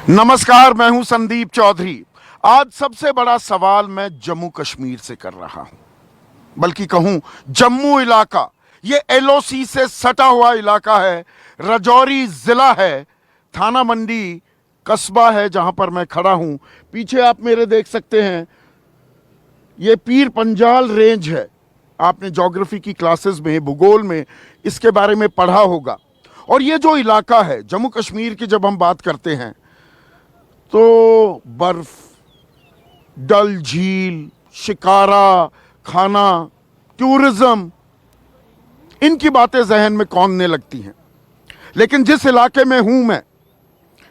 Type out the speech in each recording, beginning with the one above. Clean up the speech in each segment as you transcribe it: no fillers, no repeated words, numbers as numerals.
नमस्कार, मैं हूं संदीप चौधरी। आज सबसे बड़ा सवाल मैं जम्मू कश्मीर से कर रहा हूं, बल्कि कहूं जम्मू इलाका। ये एलओसी से सटा हुआ इलाका है, राजौरी जिला है, थाना मंडी कस्बा है जहां पर मैं खड़ा हूं। पीछे आप मेरे देख सकते हैं, ये पीर पंजाल रेंज है। आपने ज्योग्राफी की क्लासेस में, भूगोल में इसके बारे में पढ़ा होगा। और ये जो इलाका है जम्मू कश्मीर की, जब हम बात करते हैं तो बर्फ, डल झील, शिकारा, खाना, टूरिज्म, इनकी बातें जहन में कौंधने लगती हैं। लेकिन जिस इलाके में हूं मैं,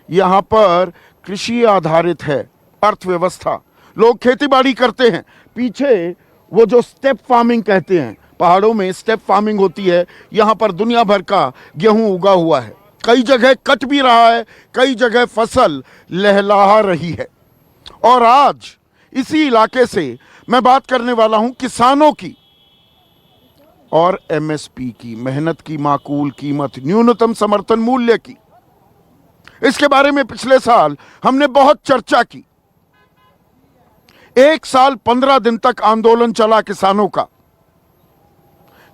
यहां पर कृषि आधारित है अर्थव्यवस्था। लोग खेतीबाड़ी करते हैं। पीछे वो जो स्टेप फार्मिंग कहते हैं, पहाड़ों में स्टेप फार्मिंग होती है, यहां पर दुनिया भर का गेहूं उगा हुआ है। कई जगह कट भी रहा है, कई जगह फसल लहलहा रही है। और आज इसी इलाके से मैं बात करने वाला हूं किसानों की और एमएसपी की, मेहनत की माकूल कीमत, न्यूनतम समर्थन मूल्य की। इसके बारे में पिछले साल हमने बहुत चर्चा की। 1 साल 15 दिन तक आंदोलन चला किसानों का।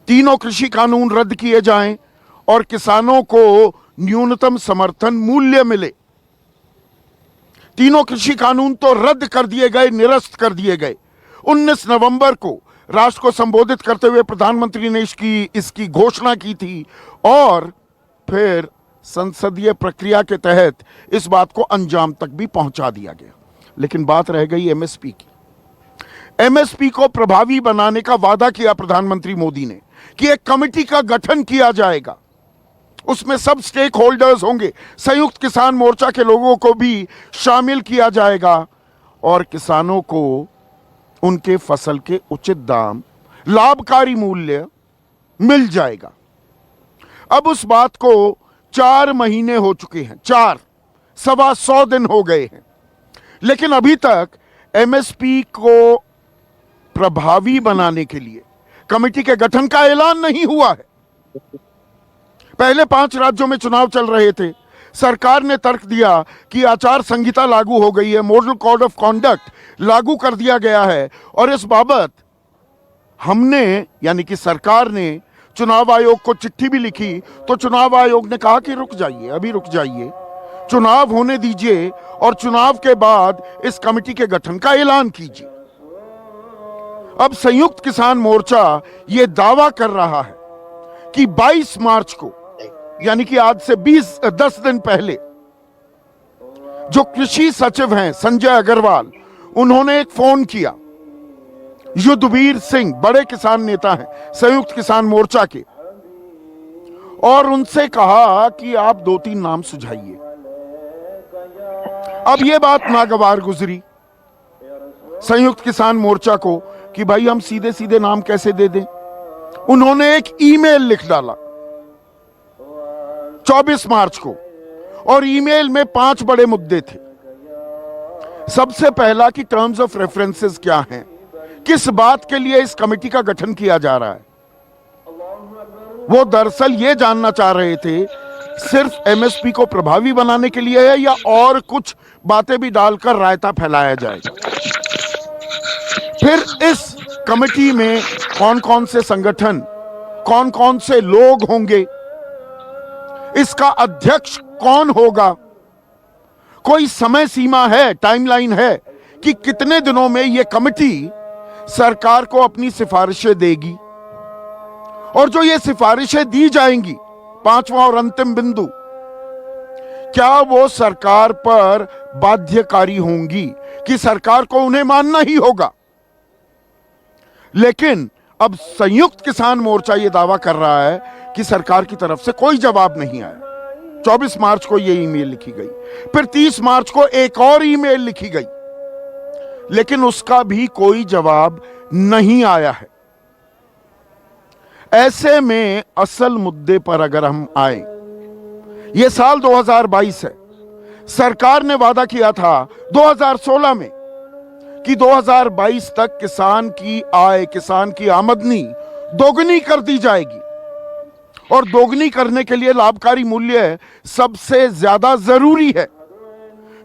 तीनों कृषि कानून रद्द किए जाएं और किसानों को न्यूनतम समर्थन मूल्य मिले। तीनों कृषि कानून तो रद्द कर दिए गए, निरस्त कर दिए गए। 19 नवंबर को राष्ट्र को संबोधित करते हुए प्रधानमंत्री ने इसकी घोषणा की थी और फिर संसदीय प्रक्रिया के तहत इस बात को अंजाम तक भी पहुंचा दिया गया। लेकिन बात रह गई एमएसपी की। एमएसपी को प्रभावी बनाने का वादा किया प्रधानमंत्री मोदी ने कि एक कमेटी का गठन किया जाएगा, उसमें सब स्टेक होल्डर्स होंगे, संयुक्त किसान मोर्चा के लोगों को भी शामिल किया जाएगा और किसानों को उनके फसल के उचित दाम, लाभकारी मूल्य मिल जाएगा। अब उस बात को 4 महीने हो चुके हैं, 4 दिन हो गए हैं, लेकिन अभी तक एमएसपी को प्रभावी बनाने के लिए कमेटी के गठन का ऐलान नहीं हुआ है। पहले 5 राज्यों में चुनाव चल रहे थे। सरकार ने तर्क दिया कि आचार संहिता लागू हो गई है, मॉडल कोड ऑफ कॉन्डक्ट लागू कर दिया गया है और इस बाबत हमने, यानी कि सरकार ने चुनाव आयोग को चिट्ठी भी लिखी। तो चुनाव आयोग ने कहा कि रुक जाइए, अभी रुक जाइए, चुनाव होने दीजिए और चुनाव के बाद इस कमेटी के गठन का ऐलान कीजिए। अब संयुक्त किसान मोर्चा यह दावा कर रहा है कि 22 मार्च को, यानी कि आज से 10 दिन पहले, जो कृषि सचिव हैं संजय अग्रवाल, उन्होंने एक फोन किया। युद्धवीर सिंह बड़े किसान नेता हैं संयुक्त किसान मोर्चा के, और उनसे कहा कि आप 2-3 नाम सुझाइए। अब यह बात नागवार गुजरी संयुक्त किसान मोर्चा को कि भाई हम सीधे सीधे नाम कैसे दे दें। उन्होंने एक ईमेल लिख डाला 24 मार्च को, और ईमेल में 5 बड़े मुद्दे थे। सबसे पहला कि टर्म्स ऑफ रेफरेंसेस क्या हैं, किस बात के लिए इस कमेटी का गठन किया जा रहा है। वो दरअसल ये जानना चाह रहे थे सिर्फ एमएसपी को प्रभावी बनाने के लिए है या और कुछ बातें भी डालकर रायता फैलाया जाएगा। फिर इस कमेटी में कौन कौन से संगठन, कौन कौन से लोग होंगे, इसका अध्यक्ष कौन होगा, कोई समय सीमा है, टाइमलाइन है कि कितने दिनों में यह कमेटी सरकार को अपनी सिफारिशें देगी, और जो ये सिफारिशें दी जाएंगी, 5वां और अंतिम बिंदु, क्या वो सरकार पर बाध्यकारी होंगी कि सरकार को उन्हें मानना ही होगा। लेकिन अब संयुक्त किसान मोर्चा यह दावा कर रहा है कि सरकार की तरफ से कोई जवाब नहीं आया। 24 मार्च को यह ईमेल लिखी गई, फिर 30 मार्च को एक और ईमेल लिखी गई, लेकिन उसका भी कोई जवाब नहीं आया है। ऐसे में असल मुद्दे पर अगर हम आए, यह साल 2022 है। सरकार ने वादा किया था 2016 में कि 2022 तक किसान की आय, किसान की आमदनी दोगुनी कर दी जाएगी, और दोगुनी करने के लिए लाभकारी मूल्य सबसे ज्यादा जरूरी है।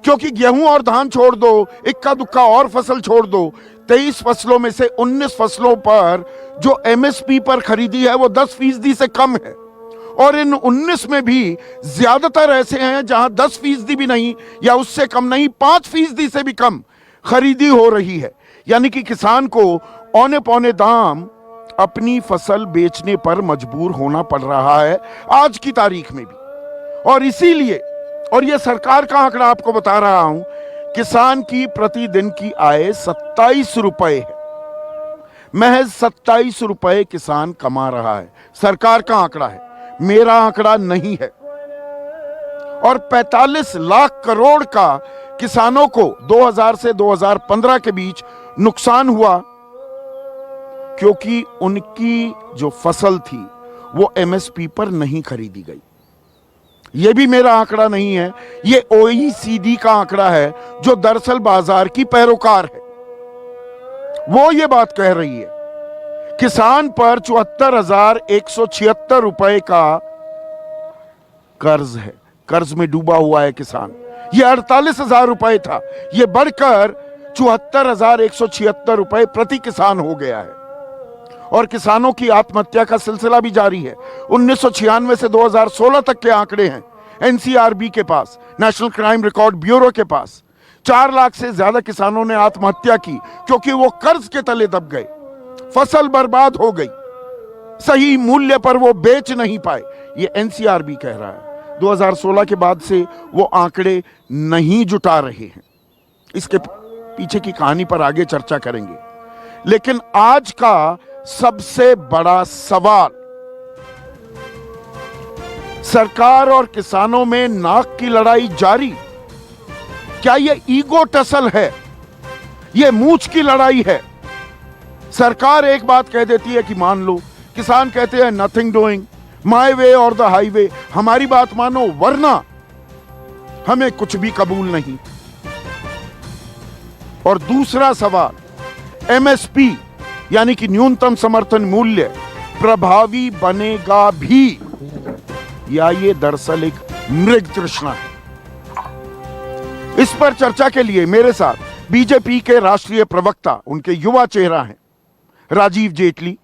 क्योंकि गेहूं और धान छोड़ दो, इक्का दुक्का और फसल छोड़ दो, 23 फसलों में से 19 फसलों पर जो एमएसपी पर खरीदी है वो 10% से कम है। और इन 19 में भी ज्यादातर ऐसे हैं जहां 10% भी नहीं या उससे कम नहीं, 5% से भी कम खरीदी हो रही है। यानी कि किसान को औने पौने दाम अपनी फसल बेचने पर मजबूर होना पड़ रहा है आज की तारीख में भी। और इसीलिए, और यह सरकार का आंकड़ा आपको बता रहा हूं, किसान की प्रतिदिन की आय 27 रुपए है। महज 27 रुपए किसान कमा रहा है। सरकार का आंकड़ा है, मेरा आंकड़ा नहीं है। और 45 लाख करोड़ का किसानों को 2000 से 2015 के बीच नुकसान हुआ, क्योंकि उनकी जो फसल थी वो एमएसपी पर नहीं खरीदी गई। यह भी मेरा आंकड़ा नहीं है, यह ओईसीडी का आंकड़ा है, जो दरअसल बाजार की पैरोकार है। वो ये बात कह रही है किसान पर 74,176 रुपए का कर्ज है, कर्ज में डूबा हुआ है किसान। यह 48,000 रुपए था, यह बढ़कर 74,176 रुपए प्रति किसान हो गया है। और किसानों की आत्महत्या का सिलसिला भी जारी है। 1996 से 2016 तक के आंकड़े हैं एनसीआरबी के पास, नेशनल क्राइम रिकॉर्ड ब्यूरो के पास। 4 लाख से ज्यादा किसानों ने आत्महत्या की क्योंकि वो कर्ज के तले दब गए, फसल बर्बाद हो गई, सही मूल्य पर वो बेच नहीं पाए। ये एनसीआरबी कह रहा है। 2016 के बाद से वो आंकड़े नहीं जुटा रहे हैं। इसके पीछे की कहानी पर आगे चर्चा करेंगे। लेकिन आज का सबसे बड़ा सवाल, सरकार और किसानों में नाक की लड़ाई जारी। क्या यह ईगो टसल है, यह मूंछ की लड़ाई है? सरकार एक बात कह देती है कि मान लो, किसान कहते हैं नथिंग डूइंग, माय वे और द हाईवे, हमारी बात मानो वरना हमें कुछ भी कबूल नहीं। और दूसरा सवाल, एमएसपी यानी कि न्यूनतम समर्थन मूल्य प्रभावी बनेगा भी, या ये दरअसल एक मृग तृष्णा है? इस पर चर्चा के लिए मेरे साथ बीजेपी के राष्ट्रीय प्रवक्ता, उनके युवा चेहरा हैं राजीव जेटली,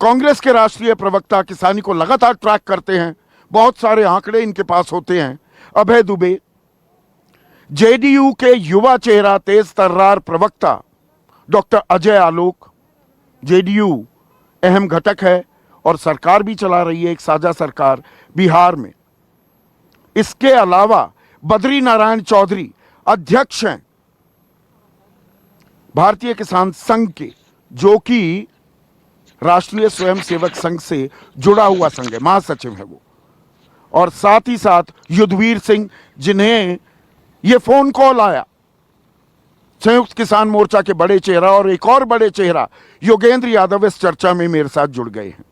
कांग्रेस के राष्ट्रीय प्रवक्ता, किसानी को लगातार ट्रैक करते हैं, बहुत सारे आंकड़े इनके पास होते हैं, अभय दुबे, जेडीयू के युवा चेहरा, तेज तर्रार प्रवक्ता डॉक्टर अजय आलोक। जेडीयू अहम घटक है और सरकार भी चला रही है, एक साझा सरकार बिहार में। इसके अलावा बद्री नारायण चौधरी अध्यक्ष हैं भारतीय किसान संघ के, जो कि राष्ट्रीय स्वयंसेवक संघ से जुड़ा हुआ संघ है, महासचिव है वो। और साथ ही साथ युद्धवीर सिंह, जिन्हें ये फोन कॉल आया, संयुक्त किसान मोर्चा के बड़े चेहरा, और एक और बड़े चेहरा योगेंद्र यादव इस चर्चा में मेरे साथ जुड़ गए हैं।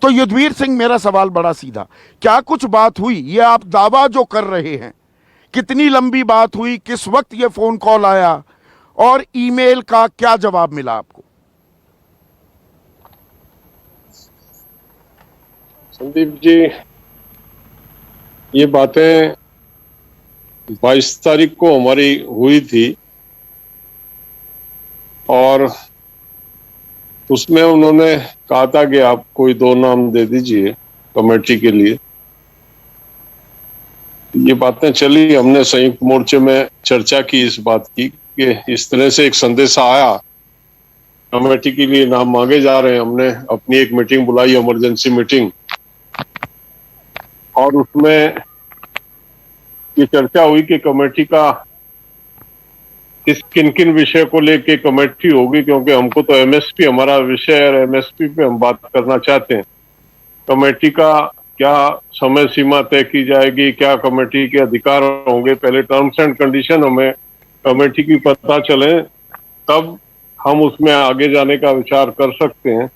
तो युद्धवीर सिंह, मेरा सवाल बड़ा सीधा, क्या कुछ बात हुई? ये आप दावा जो कर रहे हैं, कितनी लंबी बात हुई, किस वक्त ये फोन कॉल आया, और ईमेल का क्या जवाब मिला आपको? संदीप जी, ये बातें 22 तारीख को हमारी हुई थी और उसमें उन्होंने कहा था कि आप कोई 2 नाम दे दीजिए कमेटी के लिए। ये बातें चली, हमने संयुक्त मोर्चे में चर्चा की इस बात की कि इस तरह से एक संदेश आया, कमेटी के लिए नाम मांगे जा रहे हैं। हमने अपनी एक मीटिंग बुलाई, इमरजेंसी मीटिंग, और उसमें ये चर्चा हुई कि कमेटी का किन किन विषय को लेके कमेटी होगी, क्योंकि हमको तो एमएसपी हमारा विषय है और एमएसपी पे हम बात करना चाहते हैं। कमेटी का क्या समय सीमा तय की जाएगी, क्या कमेटी के अधिकार होंगे, पहले टर्म्स एंड कंडीशन हमें कमेटी की पता चले, तब हम उसमें आगे जाने का विचार कर सकते हैं।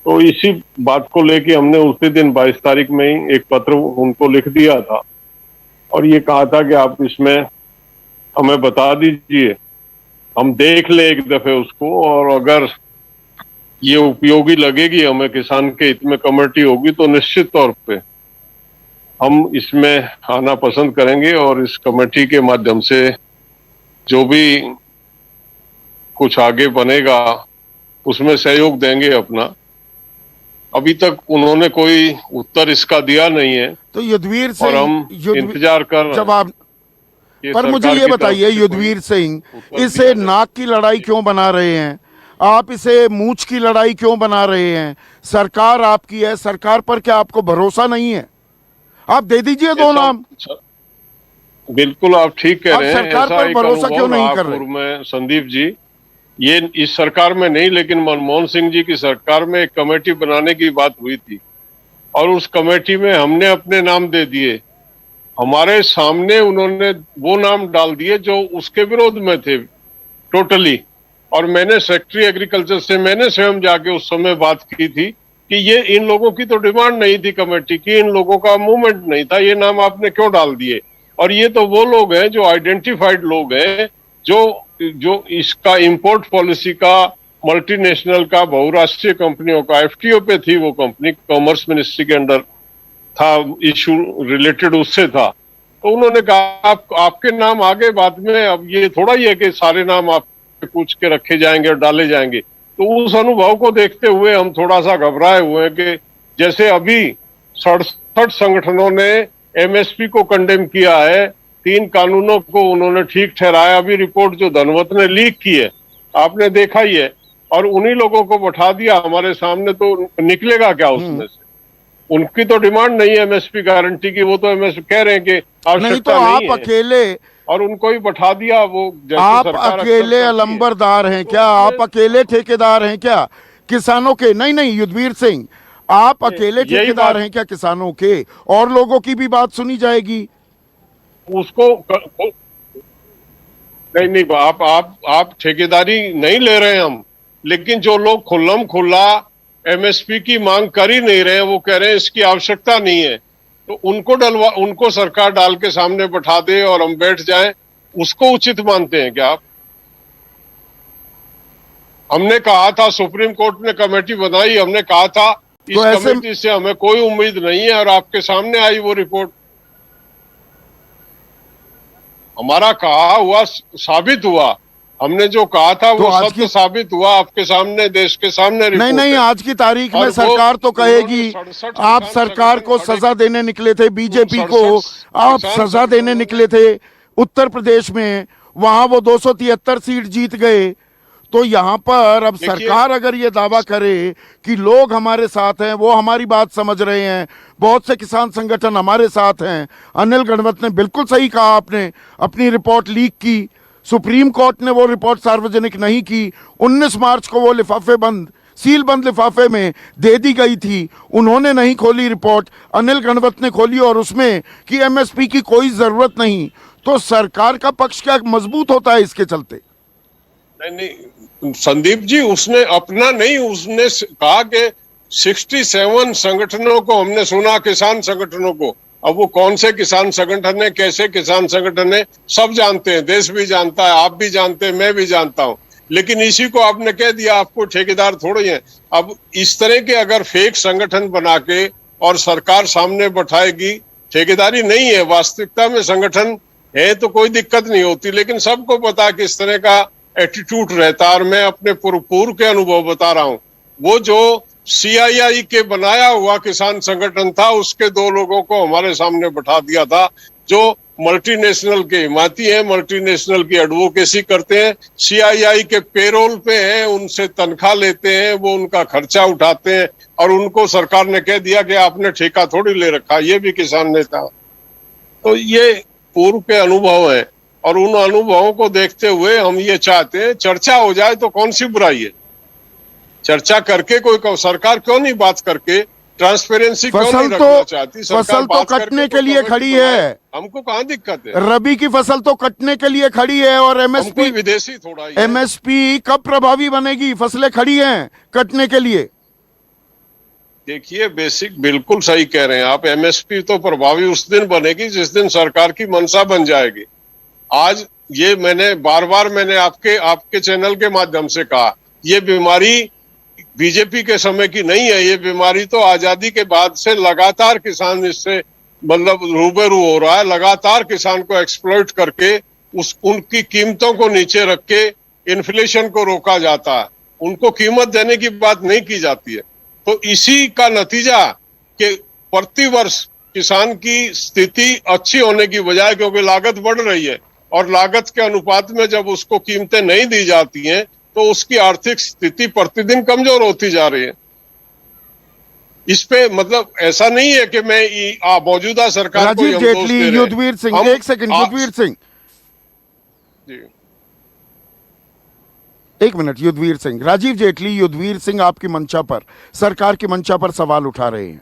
तो इसी बात को लेके हमने उसी दिन 22 तारीख में ही एक पत्र उनको लिख दिया था और ये कहा था कि आप इसमें हमें बता दीजिए, हम देख ले एक दफे उसको, और अगर ये उपयोगी लगेगी हमें, किसान के हित में कमेटी होगी, तो निश्चित तौर पे हम इसमें आना पसंद करेंगे और इस कमेटी के माध्यम से जो भी कुछ आगे बनेगा उसमें सहयोग देंगे अपना। अभी तक उन्होंने कोई उत्तर इसका दिया नहीं है, तो युद्धवीर और सिंह हम इंतजार कर रहे हैं। जवाब पर मुझे सरकार ये की तरफ बताइए से युद्धवीर कोई सिंह, उत्तर इसे दिया जाए। नाक की लड़ाई क्यों बना रहे हैं आप? इसे मूंछ की लड़ाई क्यों बना रहे हैं? सरकार आपकी है, सरकार पर क्या आपको भरोसा नहीं है? आप दे दीजिए दो नाम। बिल्कुल आप ठीक कह आप रहे हैं। सरकार ऐसा पर एक भरोसा अनुभव क्यों नहीं रहा कर रहे? पूर्व में संदीप जी, ये इस सरकार में नहीं लेकिन मनमोहन सिंह जी की सरकार में एक कमेटी बनाने की बात हुई थी और उस कमेटी में हमने अपने नाम दे दिए। हमारे सामने उन्होंने वो नाम डाल दिए जो उसके विरोध में थे टोटली। और मैंने सेक्रेटरी एग्रीकल्चर से मैंने स्वयं जाके उस समय बात की थी कि ये इन लोगों की तो डिमांड नहीं थी कमेटी की, इन लोगों का मूवमेंट नहीं था, ये नाम आपने क्यों डाल दिए? और ये तो वो लोग हैं जो आइडेंटिफाइड लोग हैं, जो जो इसका इंपोर्ट पॉलिसी का, मल्टीनेशनल का, बहुराष्ट्रीय कंपनियों का, एफटीओ पे थी वो कंपनी, कॉमर्स मिनिस्ट्री के अंडर था, इशू रिलेटेड उससे था। तो उन्होंने कहा आपके नाम आगे बाद में, अब ये थोड़ा ही है कि सारे नाम आप पूछ के रखे जाएंगे और डाले जाएंगे। तो उस अनुभव को देखते हुए हम थोड़ा सा घबराए हुए हैं कि जैसे अभी 67 संगठनों ने एमएसपी को कंडेम किया है, 3 कानूनों को उन्होंने ठीक ठहराया। अभी रिपोर्ट जो धनवत ने लीक की है आपने देखा ही है, और उन्हीं लोगों को बैठा दिया हमारे सामने, तो निकलेगा क्या उसमें से? उनकी तो डिमांड नहीं है एमएसपी गारंटी की, वो तो एमएसपी कह रहे हैं कि नहीं तो आवश्यकता आप नहीं है, अकेले, और उनको ही बैठा दिया। वो जैसे आप सरकार अक्सर अकेले करती है। अलंबरदार हैं क्या? तो आप अकेले ठेकेदार हैं क्या किसानों के? नहीं नहीं युद्धवीर सिंह, आप अकेले यही ठेकेदार बात- हैं क्या किसानों के? और लोगों की भी बात सुनी जाएगी। नहीं नहीं, आप ठेकेदारी नहीं ले रहे हैं हम, लेकिन जो लोग खुल्लम खुल्ला एमएसपी की मांग कर ही नहीं रहे हैं, वो कह रहे हैं इसकी आवश्यकता नहीं है, तो उनको सरकार डाल के सामने बैठा दे और हम बैठ जाएं, उसको उचित मानते हैं क्या आप? हमने कहा था, सुप्रीम कोर्ट ने कमेटी बनाई, हमने कहा था इस तो ऐसे कमेटी से हमें कोई उम्मीद नहीं है, और आपके सामने आई वो रिपोर्ट। हमारा कहा हुआ साबित हुआ, हमने जो कहा था तो वो आज सत्य की साबित हुआ, आपके सामने, देश के सामने नहीं रिपोर्ट नहीं है। आज की तारीख और में वो सरकार तो कहेगी उन्होंने 67 आप किसान सरकार संगठन को खड़े सजा देने निकले थे, बीजेपी को 67 आप किसान सजा देने संगठनों निकले थे उत्तर प्रदेश में, वहां वो 273 सीट जीत गए। तो यहां पर अब देखिए- सरकार अगर ये दावा करे कि लोग हमारे साथ हैं, वो हमारी बात समझ रहे हैं, बहुत से किसान संगठन हमारे साथ हैं। अनिल गणवत ने बिल्कुल सही कहा, आपने अपनी रिपोर्ट लीक की, सुप्रीम कोर्ट ने वो रिपोर्ट सार्वजनिक नहीं की, 19 मार्च को वो लिफाफे बंद, सील बंद लिफाफे में दे दी गई थी, उन्होंने नहीं खोली रिपोर्ट, अनिल गणवत ने खोली और उसमें कि एमएसपी की कोई जरूरत नहीं। तो सरकार का पक्ष क्या मजबूत होता है इसके चलते? नहीं संदीप जी, उसने अपना नहीं, उसने कहा कि 67 संगठनों को हमने सुना, किसान संगठनों को। अब वो कौन से किसान संगठन है, कैसे किसान संगठन है, सब जानते हैं, देश भी जानता है, आप भी जानते हैं, मैं भी जानता हूं, लेकिन इसी को आपने कह दिया आपको ठेकेदार थोड़े हैं। अब इस तरह के अगर फेक संगठन बना के और सरकार सामने बैठाएगी, ठेकेदारी नहीं है, वास्तविकता में संगठन है तो कोई दिक्कत नहीं होती, लेकिन सबको पता है कि इस तरह का एटीट्यूड रहता है। और मैं अपने पूर्व के अनुभव बता रहा हूं, वो जो सीआईआई के बनाया हुआ किसान संगठन था, उसके 2 लोगों को हमारे सामने बैठा दिया था, जो मल्टीनेशनल के हिमायती हैं, मल्टीनेशनल की एडवोकेसी करते हैं, सीआईआई के पेरोल पे हैं, उनसे तनख्वाह लेते हैं, वो उनका खर्चा उठाते हैं, और उनको सरकार ने कह दिया कि आपने ठेका थोड़ी ले रखा, ये भी किसान नेता। तो ये पूर्व के अनुभव है, और उन अनुभवों को देखते हुए हम ये चाहते हैं चर्चा हो जाए, तो कौन सी बुराई है? चर्चा करके कोई सरकार क्यों नहीं बात करके ट्रांसपेरेंसी क्यों नहीं रखना चाहती? फसल तो कटने के लिए खड़ी है, हमको कहाँ दिक्कत है? रबी की फसल तो कटने के लिए खड़ी है, और एमएसपी विदेशी थोड़ा ही है। एमएसपी कब प्रभावी बनेगी? फसलें खड़ी हैं कटने के लिए। देखिए बेसिक बिल्कुल सही कह रहे हैं आप, एमएसपी तो प्रभावी उस दिन बनेगी जिस दिन सरकार की मंशा बन जाएगी। आज ये मैंने बार मैंने आपके चैनल के माध्यम से कहा, ये बीमारी बीजेपी के समय की नहीं है, ये बीमारी तो आजादी के बाद से लगातार किसान इससे मतलब रूबरू हो रहा है। लगातार किसान को एक्सप्लॉइट करके उनकी कीमतों को नीचे रख के इन्फ्लेशन को रोका जाता है, उनको कीमत देने की बात नहीं की जाती है। तो इसी का नतीजा कि प्रति वर्ष किसान की स्थिति अच्छी होने की बजाय, क्योंकि लागत बढ़ रही है और लागत के अनुपात में जब उसको कीमतें नहीं दी जाती हैं तो उसकी आर्थिक स्थिति प्रतिदिन कमजोर होती जा रही है। इस पे मतलब ऐसा नहीं है कि मैं मौजूदा सरकार को राजीव हम दोष जेटली, दे रहे हैं। युद्धवीर सिंह, हम- एक सेकंड, युद्धवीर सिंह, जी। एक मिनट, युद्धवीर सिंह, राजीव जेटली, युद्धवीर सिंह आपकी मंशा पर, सरकार की मंशा पर सवाल उठा रहे हैं।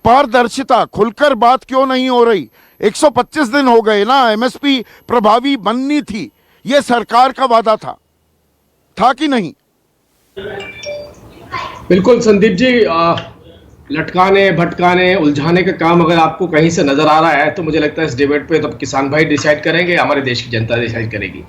पारदर्शिता, खुलकर बात क्यों नहीं हो रही? 125 दिन हो गए ना, एमएसपी प्रभावी बननी थी, यह सरकार का वादा था कि नहीं? बिल्कुल संदीप जी, लटकाने भटकाने उलझाने का काम अगर आपको कहीं से नजर आ रहा है तो मुझे लगता है इस डिबेट पे तो किसान भाई डिसाइड करेंगे, हमारे देश की जनता डिसाइड करेगी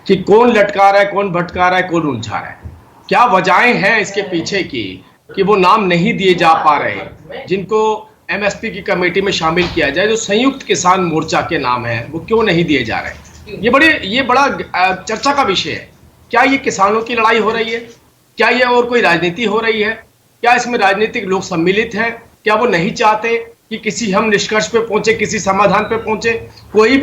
कि कौन लटका रहा है, कौन भटका रहा है, कौन उलझा रहा है। क्या वजहें हैं इसके पीछे की कि वो नाम नहीं दिए जा पा रहे जिनको एमएसपी की कमेटी में शामिल किया जाए, जो संयुक्त किसान मोर्चा के नाम है, वो क्यों नहीं दिए जा रहे? ये बड़ा चर्चा का विषय है। क्या ये किसानों की लड़ाई हो रही है? क्या ये और कोई राजनीति हो रही है? क्या इसमें राजनीतिक लोग सम्मिलित हैं? क्या वो नहीं चाहते कि किसी हम निष्कर्ष पे पहुंचे, किसी समाधान पे पहुंचे? कोई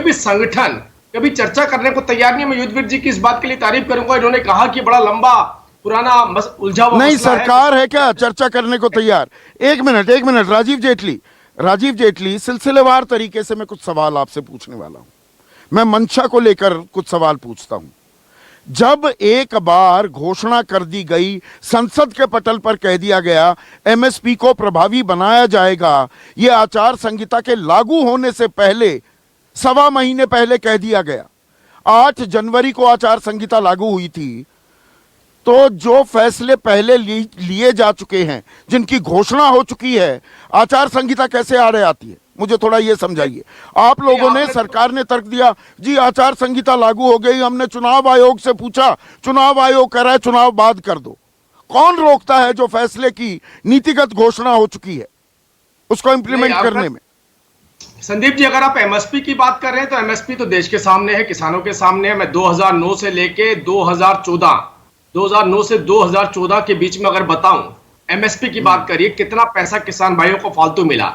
भी संगठन कभी चर्चा करने को तैयार नहीं है। मैं युद्धवीर जी की इस बात के लिए तारीफ करूंगा, इन्होंने कहा कि बड़ा लंबा पुराना उलझा हुआ नहीं, मसला है। सरकार है क्या चर्चा करने को तैयार? एक मिनट, राजीव जेटली, सिलसिलेवार तरीके से मैं कुछ सवाल आपसे पूछने वाला हूं। मैं मंशा को लेकर कुछ सवाल पूछता हूं। जब एक बार घोषणा कर दी गई, संसद के पटल पर कह दिया गया एमएसपी को प्रभावी बनाया जाएगा, यह आचार संहिता के लागू होने से पहले, सवा महीने पहले कह दिया गया। 8 जनवरी को आचार संहिता लागू हुई थी। तो जो फैसले पहले लिए जा चुके हैं, जिनकी घोषणा हो चुकी है, आचार संहिता कैसे आड़े आती है? मुझे थोड़ा यह समझाइए। आप लोगों ने, सरकार ने तर्क दिया जी आचार संहिता लागू हो गई, हमने चुनाव आयोग से पूछा, चुनाव आयोग कह रहा है चुनाव बाद कर दो। कौन रोकता है जो फैसले की नीतिगत घोषणा हो चुकी है उसको इंप्लीमेंट करने में? संदीप जी, अगर आप एमएसपी की बात कर रहे हैं तो एमएसपी तो देश के सामने है, किसानों के सामने है। मैं 2009 से लेके 2009 से 2014 के बीच में अगर बताऊं, एमएसपी की बात करिए, कितना पैसा किसान भाइयों को फालतू मिला।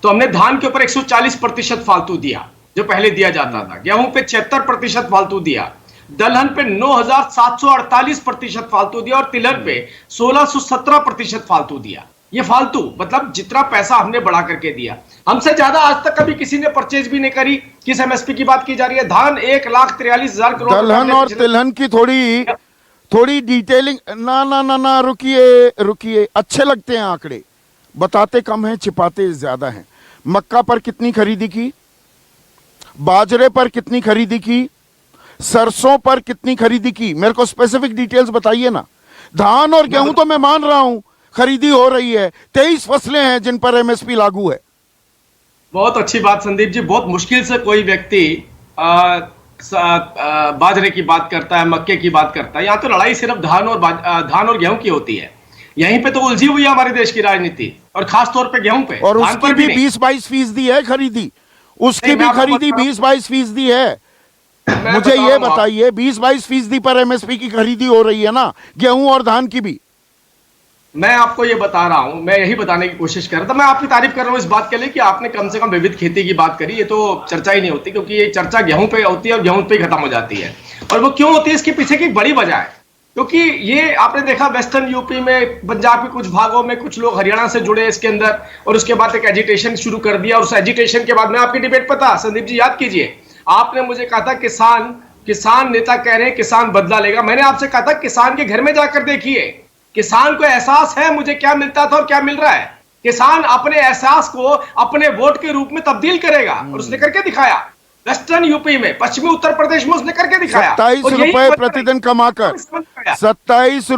तो हमने धान के ऊपर 140% फालतू दिया जो पहले दिया जाता था, गेहूं पे 76% फालतू दिया, दलहन पे 9748% फालतू दिया और तिलहन पे 1617% फालतू दिया। ये फालतू मतलब जितना पैसा हमने बढ़ा करके दिया, हमसे ज्यादा आज तक कभी किसी ने परचेज भी नहीं करी। किस एमएसपी की बात की जा रही है? धान 1,43,000 करोड़। दलहन और तिलहन की थोड़ी डिटेलिंग, ना रुकिए, अच्छे लगते हैं आंकड़े, बताते कम हैं, छिपाते ज्यादा हैं। मक्का पर कितनी खरीदी की? बाजरे पर कितनी खरीदी की? सरसों पर कितनी खरीदी की? मेरे को स्पेसिफिक डिटेल्स बताइए ना। धान और गेहूं तो मैं मान रहा हूं खरीदी हो रही है, 23 फसलें हैं जिन पर एमएसपी लागू है। बहुत अच्छी बात संदीप जी, बहुत मुश्किल से कोई व्यक्ति बाजरे की बात करता है, मक्के की बात करता है। यहाँ तो लड़ाई सिर्फ धान और गेहूं की होती है। यहीं पे तो उलझी हुई है हमारे देश की राजनीति, और खास तौर पे गेहूं पे। और उसकी भी 20-22% है खरीदी, उसकी भी खरीदी 20-22% है। मुझे ये बताइए, 20-22% पर एमएसपी की खरीदी हो रही है ना, गेहूं और धान की भी। मैं आपको ये बता रहा हूं, मैं यही बताने की कोशिश कर रहा था। मैं आपकी तारीफ कर रहा हूं इस बात के लिए कि आपने कम से कम विविध खेती की बात करी। ये तो चर्चा ही नहीं होती, क्योंकि ये चर्चा गेहूं पे होती है और गेहूं पे खत्म हो जाती है। और वो क्यों होती है, इसके पीछे की एक बड़ी वजह है। क्योंकि ये आपने देखा वेस्टर्न यूपी में, पंजाब के कुछ भागों में कुछ लोग हरियाणा से जुड़े इसके अंदर, और उसके बाद एक एजिटेशन शुरू कर दिया। और उस एजिटेशन के बाद में आपकी डिबेट पता संदीप जी, याद कीजिए, आपने मुझे कहा था किसान नेता कह रहे हैं किसान बदला लेगा। मैंने आपसे कहा था किसान के घर में जाकर देखिए, किसान को एहसास है मुझे क्या मिलता था और क्या मिल रहा है। किसान अपने एहसास को अपने वोट के रूप में तब्दील करेगा, और उसने करके दिखाया। वेस्टर्न यूपी में, पश्चिमी उत्तर प्रदेश में उसने करके दिखाया। 27 रुपए प्रतिदिन कमाकर, 27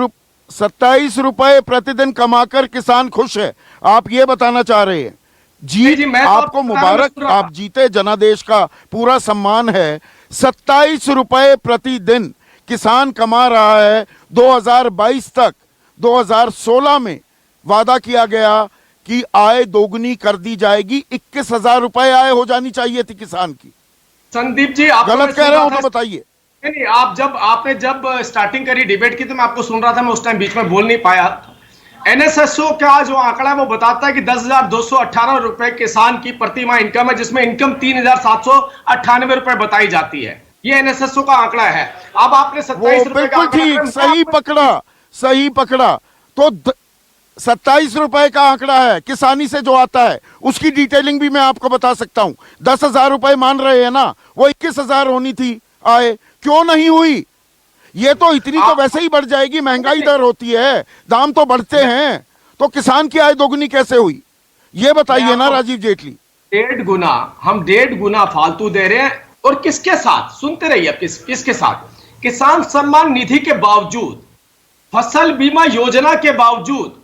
रुपए प्रतिदिन कमाकर किसान खुश है, आप ये बताना चाह रहे हैं? जी, आपको मुबारक, आप जीते, जनादेश का पूरा सम्मान है। 27 रुपए प्रतिदिन किसान कमा रहा है। 2022 तक, 2016 में वादा किया गया कि आय दोगुनी कर दी जाएगी। 21,000 रुपए आय हो जानी चाहिए थी किसान की। संदीप जी, आप गलत कह रहा हूं तो बताइए। नहीं, आपने जब स्टार्टिंग करी डिबेट की तो मैं आपको सुन रहा था, मैं उस टाइम बीच में बोल नहीं पाया। एनएसएसओ का जो आंकड़ा है वो बताता है कि 10,218 रुपए किसान की प्रति माह इनकम है, जिसमें इनकम 3,798 रुपए बताई जाती है। ये एनएसएसओ का आंकड़ा है। अब आपने 27 रुपए का बिल्कुल ठीक, सही पकड़ा। तो 27 रुपए का आंकड़ा है किसानी से जो आता है, उसकी डिटेलिंग भी मैं आपको बता सकता हूं। 10,000 रुपए मान रहे हैं ना, वो 21,000 होनी थी आय, क्यों नहीं हुई? ये तो इतनी तो वैसे ही बढ़ जाएगी, महंगाई दर होती है, दाम तो बढ़ते हैं, तो किसान की आय दोगुनी कैसे हुई? ये बताइए ना राजीव जेटली। 1.5 गुना फालतू दे रहे हैं। और किसके साथ? सुनते रहिए। किसके साथ? किसान सम्मान निधि के बावजूद, फसल बीमा योजना के बावजूद,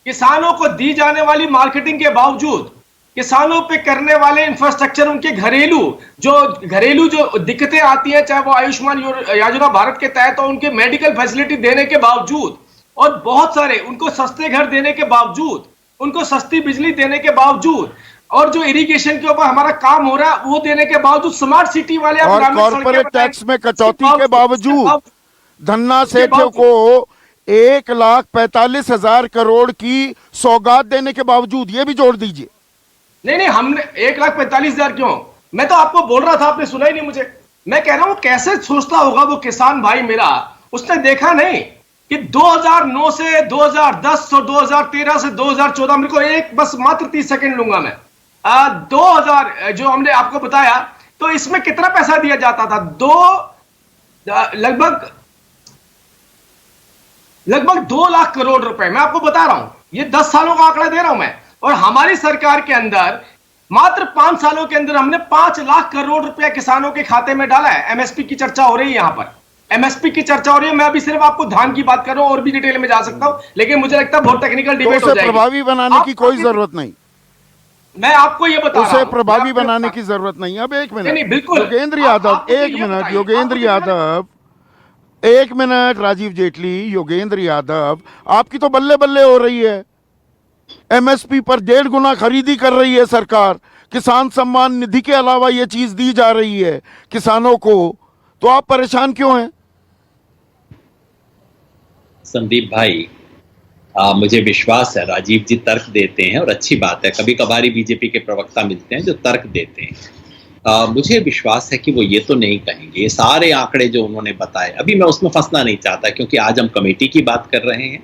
किसानों को दी जाने वाली मार्केटिंग के बावजूद, किसानों पे करने वाले इंफ्रास्ट्रक्चर, उनके घरेलू जो दिक्कतें आती हैं, चाहे वो आयुष्मान योजना भारत के तहत हो, उनके मेडिकल फैसिलिटी देने के बावजूद, और बहुत सारे उनको सस्ते घर देने के बावजूद, उनको सस्ती बिजली देने के बावजूद, और जो इरिगेशन के ऊपर हमारा काम हो रहा है वो देने के बावजूद, स्मार्ट सिटी वाले और कॉर्पोरेट टैक्स में कटौती के बावजूद, धन्ना सेठों को 1,45,000 करोड़ की सौगात देने के बावजूद, ये भी जोड़ दीजिए। नहीं, हमने 1,45,000 क्यों? मैं तो आपको बोल रहा था, आपने सुना ही नहीं मुझे। मैं कह रहा हूं कैसे सोचता होगा वो किसान भाई मेरा, उसने देखा नहीं कि 2009 से 2010 और 2013 से 2014, मेरे को एक बस मात्र 30 सेकंड लूंगा मैं, 2000 जो हमने आपको बताया, तो इसमें कितना पैसा दिया जाता था? लगभग 2 लाख करोड़ रुपए। मैं आपको बता रहा हूं, ये 10 सालों का आंकड़ा दे रहा हूं मैं। और हमारी सरकार के अंदर मात्र 5 सालों के अंदर हमने 5 लाख करोड़ रुपया किसानों के खाते में डाला है। एमएसपी की चर्चा हो रही है, यहां पर एमएसपी की चर्चा हो रही है। मैं अभी सिर्फ आपको धान की बात कर रहा हूं, और भी डिटेल में जा सकता हूं, लेकिन मुझे लगता है बहुत टेक्निकल डिबेट हो जाएगी। प्रभावी बनाने की कोई जरूरत नहीं। मैं आपको ये बता रहा हूं, उसे प्रभावी बनाने की जरूरत नहीं। अब एक मिनट, नहीं, बिल्कुल योगेंद्र यादव, एक मिनट योगेंद्र यादव, एक मिनट राजीव जेटली, योगेंद्र यादव, आपकी तो बल्ले बल्ले हो रही है। एमएसपी पर 1.5 गुना खरीदी कर रही है सरकार, किसान सम्मान निधि के अलावा यह चीज दी जा रही है किसानों को, तो आप परेशान क्यों हैं? संदीप भाई, मुझे विश्वास है राजीव जी तर्क देते हैं, और अच्छी बात है, कभी कभार ही बीजेपी के प्रवक्ता मिलते हैं जो तर्क देते हैं। मुझे विश्वास है कि वो ये तो नहीं कहेंगे, ये सारे आंकड़े जो उन्होंने बताए, अभी मैं उसमें फंसना नहीं चाहता, क्योंकि आज हम कमेटी की बात कर रहे हैं।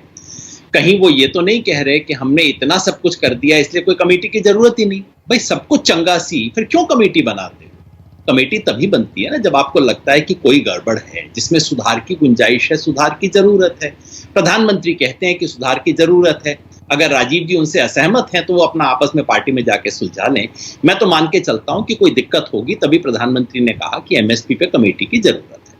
कहीं वो ये तो नहीं कह रहे कि हमने इतना सब कुछ कर दिया इसलिए कोई कमेटी की जरूरत ही नहीं। भाई सब कुछ चंगा सी, फिर क्यों कमेटी बनाते? कमेटी तभी बनती है ना जब आपको लगता है कि कोई गड़बड़ है, जिसमें सुधार की गुंजाइश है, सुधार की जरूरत है। प्रधानमंत्री कहते हैं कि सुधार की जरूरत है, अगर राजीव जी उनसे असहमत हैं तो वो अपना आपस में पार्टी में जाके सुलझा लें। मैं तो मान के चलता हूं कि कोई दिक्कत होगी तभी प्रधानमंत्री ने कहा कि एमएसपी पे कमेटी की जरूरत है।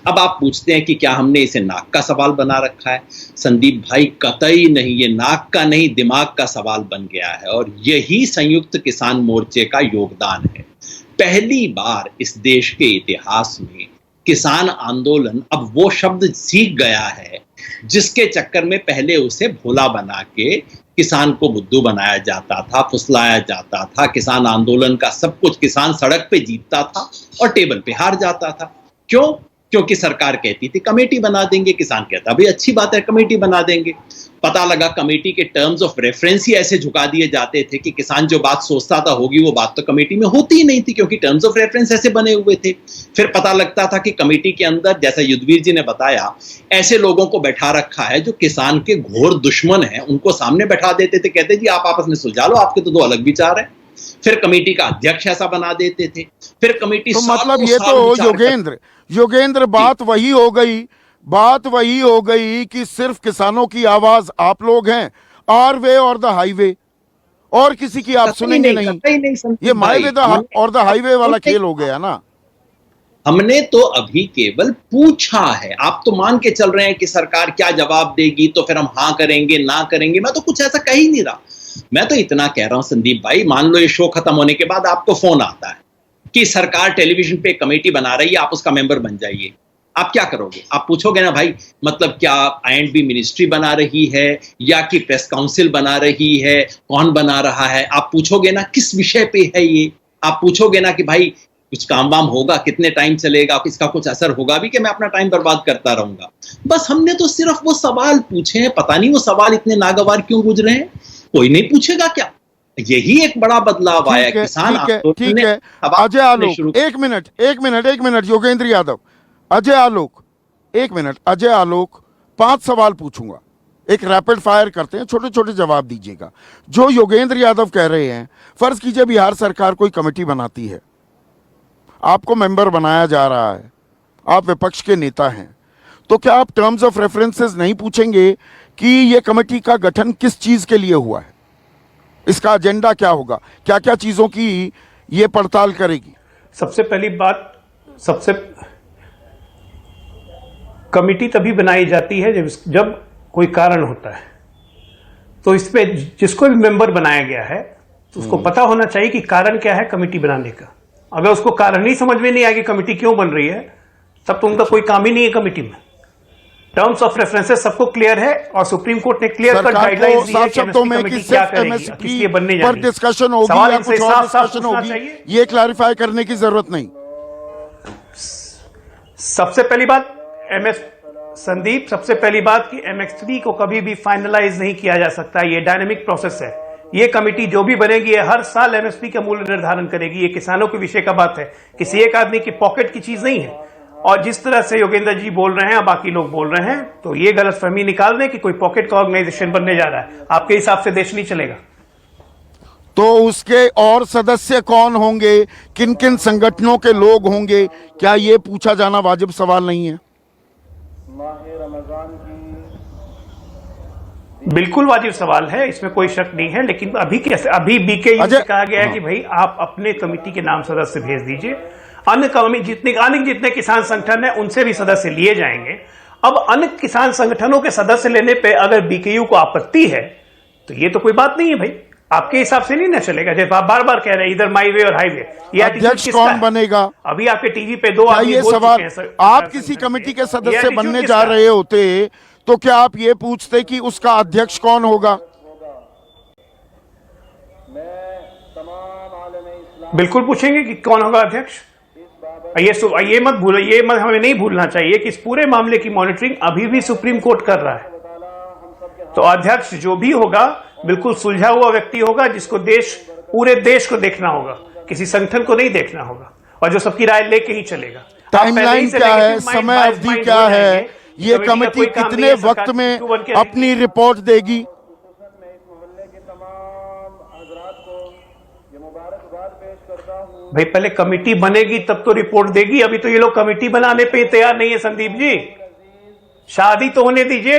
अब आप पूछते हैं कि क्या हमने इसे नाक का सवाल बना रखा है? संदीप भाई, कतई नहीं, ये नाक का नहीं दिमाग का सवाल बन गया है, और यही संयुक्त किसान मोर्चे का योगदान है। पहली बार इस देश के इतिहास में किसान आंदोलन अब वो शब्द सीख गया है जिसके चक्कर में पहले उसे भोला बना के किसान को बुद्धू बनाया जाता था, फुसलाया जाता था। किसान आंदोलन का सब कुछ किसान सड़क पे जीतता था और टेबल पे हार जाता था। क्यों? क्योंकि सरकार कहती थी कमेटी बना देंगे, किसान कहता भाई अच्छी बात है कमेटी बना देंगे। पता लगा कमेटी के टर्म्स ऑफ रेफरेंस ही ऐसे झुका दिए जाते थे कि किसान जो बात सोचता था होगी वो बात तो कमेटी में होती ही नहीं थी, क्योंकि टर्म्स ऑफ रेफरेंस ऐसे बने हुए थे। फिर पता लगता था कि कमेटी के अंदर, जैसा युद्धवीर जी ने बताया, ऐसे लोगों को बैठा रखा है जो किसान के घोर दुश्मन हैं, उनको सामने बैठा देते थे, कहते जी आप आपस में सुलझा लो, आपके तो 2 अलग विचार हैं। फिर कमेटी का अध्यक्ष ऐसा बना देते थे। फिर कमेटी तो मतलब ये तो योगेंद्र बात वही हो गई कि सिर्फ किसानों की आवाज आप लोग हैं, आर वे और द हाईवे, और किसी की आप सुनेंगे नहीं। ये माय वे और द हाईवे वाला खेल हो गया ना। हमने तो अभी केवल पूछा है, आप तो मान के चल रहे हैं कि सरकार क्या जवाब देगी तो फिर हम हाँ करेंगे ना करेंगे। मैं तो कुछ ऐसा कह ही नहीं रहा। मैं तो इतना कह रहा हूं संदीप भाई, मान लो ये शो खत्म होने के बाद आपको फोन आता है कि सरकार टेलीविजन पे कमेटी बना रही है, आप उसका मेंबर बन जाइए। आप क्या करोगे? आप पूछोगे ना भाई मतलब क्या I&B मिनिस्ट्री बना रही है या कि प्रेस काउंसिल बना रही है, कौन बना रहा है? आप पूछोगे ना किस विषय पे है ये? आप पूछोगे ना कि भाई कुछ काम वाम होगा, कितने टाइम चलेगा, इसका कुछ असर होगा भी कि मैं अपना टाइम बर्बाद करता रहूंगा? बस हमने तो सिर्फ वो सवाल पूछे हैं, पता नहीं वो सवाल इतने नागवार क्यों गुजरे हैं, कोई नहीं पूछेगा क्या? यही एक बड़ा बदलाव आया। किसान ठीक है। अजय आलोक, एक मिनट योगेंद्र यादव, अजय आलोक, एक मिनट। अजय आलोक, 5 सवाल पूछूंगा, एक रैपिड फायर करते हैं, छोटे छोटे जवाब दीजिएगा। जो योगेंद्र यादव कह रहे हैं, फर्ज कीजिए बिहार सरकार कोई कमेटी बनाती है, आपको मेंबर बनाया जा रहा है, आप विपक्ष के नेता हैं, तो क्या आप टर्म्स ऑफ रेफरेंसेस नहीं पूछेंगे कि यह कमेटी का गठन किस चीज के लिए हुआ है, इसका एजेंडा क्या होगा, क्या क्या चीजों की यह पड़ताल करेगी? सबसे पहली बात, कमेटी तभी बनाई जाती है जब कोई कारण होता है। तो इसमें जिसको भी मेंबर बनाया गया है तो उसको पता होना चाहिए कि कारण क्या है कमेटी बनाने का। अगर उसको कारण ही समझ में नहीं आएगी कमेटी क्यों बन रही है, तब तो उनका कोई काम ही नहीं है कमेटी में। टर्म्स ऑफ रेफरेंसेस सबको क्लियर है और सुप्रीम कोर्ट ने क्लियर कट गाइडलाइंस दी है कि कमेटी क्या करेगी, किस लिए बनने जा रही है। पर डिस्कशन होगी या कुछ और डिस्कशन होगी, ये क्लैरिफाई करने की जरूरत नहीं। सबसे पहली बात संदीप, सबसे पहली बात कि MX3 को कभी भी फाइनलाइज नहीं किया जा सकता, ये डायनेमिक प्रोसेस है। ये कमेटी जो भी बनेगी ये हर साल MSP का मूल्य निर्धारण करेगी। ये किसानों के विषय का बात है, किसी एक आदमी की पॉकेट की चीज नहीं है। और जिस तरह से योगेंद्र जी बोल रहे हैं और बाकी लोग बोल रहे हैं, तो ये गलतफहमी निकाल दें कि कोई पॉकेट का ऑर्गेनाइजेशन बनने जा रहा है। आपके हिसाब से देश नहीं चलेगा। तो उसके और सदस्य कौन होंगे, किन किन संगठनों के लोग होंगे, क्या ये पूछा जाना वाजिब सवाल नहीं है? बिल्कुल वाजिब सवाल है, इसमें कोई शक नहीं है। लेकिन अभी BKU से कहा गया है कि भाई आप अपने कमेटी के नाम सदस्य भेज दीजिए, अन्य जितने किसान संगठन है उनसे भी सदस्य लिए जाएंगे। अब अन्य किसान संगठनों के सदस्य लेने पे अगर BKU को आपत्ति है तो ये तो कोई बात नहीं है भाई, आपके हिसाब से नहीं ना चलेगा। जैसे आप बार बार कह रहे हैं इधर माई वे और हाईवे, ये अध्यक्ष कौन बनेगा? अभी आपके टीवी पे 2 आदमी ये बोल सवाल, चुके हैं। आप किसी कमेटी के सदस्य बनने जा रहे होते तो क्या आप ये पूछते कि उसका अध्यक्ष कौन होगा? बिल्कुल पूछेंगे कि कौन होगा अध्यक्ष। ये मत हमें नहीं भूलना चाहिए कि इस पूरे मामले की मॉनिटरिंग अभी भी सुप्रीम कोर्ट कर रहा है। तो अध्यक्ष जो भी होगा बिल्कुल सुलझा हुआ व्यक्ति होगा, जिसको पूरे देश को देखना होगा, किसी संगठन को नहीं देखना होगा, और जो सबकी राय लेके ही चलेगा। टाइमलाइन क्या है, समय अवधि क्या है, ये कमेटी कितने वक्त में अपनी रिपोर्ट देगी? भाई पहले कमेटी बनेगी तब तो रिपोर्ट देगी। अभी तो ये लोग कमेटी बनाने पे तैयार नहीं है संदीप जी, शादी तो होने दीजिए।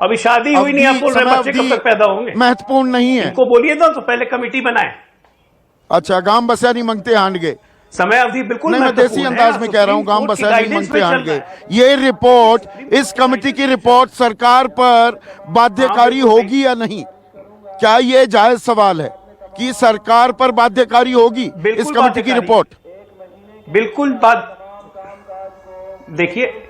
अभी शादी हुई नहीं, आप बोल रहे बच्चे कब तक पैदा होंगे? महत्वपूर्ण नहीं है, इनको बोलिए तो पहले कमेटी बनाए। अच्छा, गांव बसा नहीं मंगते हांड गए, समय अवधि बिल्कुल नहीं, मैं देसी अंदाज में कह रहा हूं, गांव बसा नहीं मंगते हांड गए। ये रिपोर्ट, इस कमेटी की रिपोर्ट सरकार पर बाध्यकारी होगी या नहीं? क्या ये जायज सवाल है कि सरकार पर बाध्यकारी होगी इस कमेटी की रिपोर्ट? बिल्कुल बात, देखिए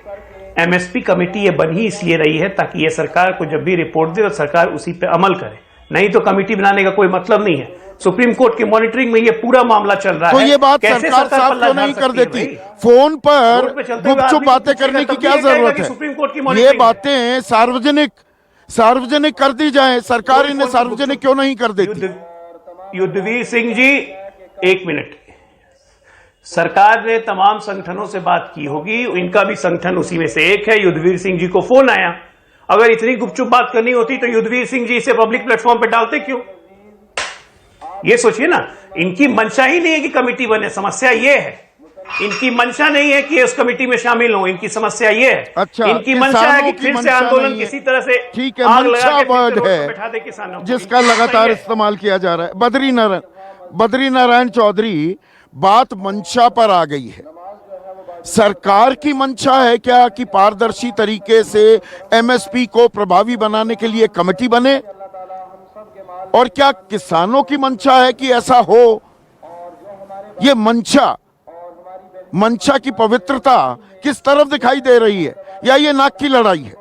MSP कमेटी ये बन ही इसलिए रही है ताकि ये सरकार को जब भी रिपोर्ट दे तो सरकार उसी पे अमल करे, नहीं तो कमेटी बनाने का कोई मतलब नहीं है। सुप्रीम कोर्ट की मॉनिटरिंग में ये पूरा मामला चल रहा है। तो ये बात सरकार साफ क्यों नहीं कर देती? फोन पर गुपचुप बातें करने की क्या जरूरत है? ये बातें सार्वजनिक कर दी जाए, सरकार इन्हें सार्वजनिक क्यों नहीं कर देती? युद्धवीर सिंह जी, 1 मिनट। सरकार ने तमाम संगठनों से बात की होगी, इनका भी संगठन उसी में से एक है। युद्धवीर सिंह जी को फोन आया, अगर इतनी गुपचुप बात करनी होती तो युद्धवीर सिंह जी इसे पब्लिक प्लेटफॉर्म पे डालते क्यों? ये सोचिए ना, इनकी मंशा ही नहीं है कि कमेटी बने, समस्या ये है। इनकी मंशा नहीं है कि उस कमेटी में शामिल हो, इनकी समस्या ये है। अच्छा, इनकी मंशा है कि फिर से आंदोलन किसी तरह से, ठीक है, मंशा वर्ड है जिसका लगातार इस्तेमाल किया जा रहा है। बद्री नारायण चौधरी, बात मंशा पर आ गई है। सरकार की मंशा है क्या कि पारदर्शी तरीके से MSP को प्रभावी बनाने के लिए कमेटी बने, और क्या किसानों की मंशा है कि ऐसा हो? ये मंशा मंशा की पवित्रता किस तरफ दिखाई दे रही है, या ये नाक की लड़ाई है?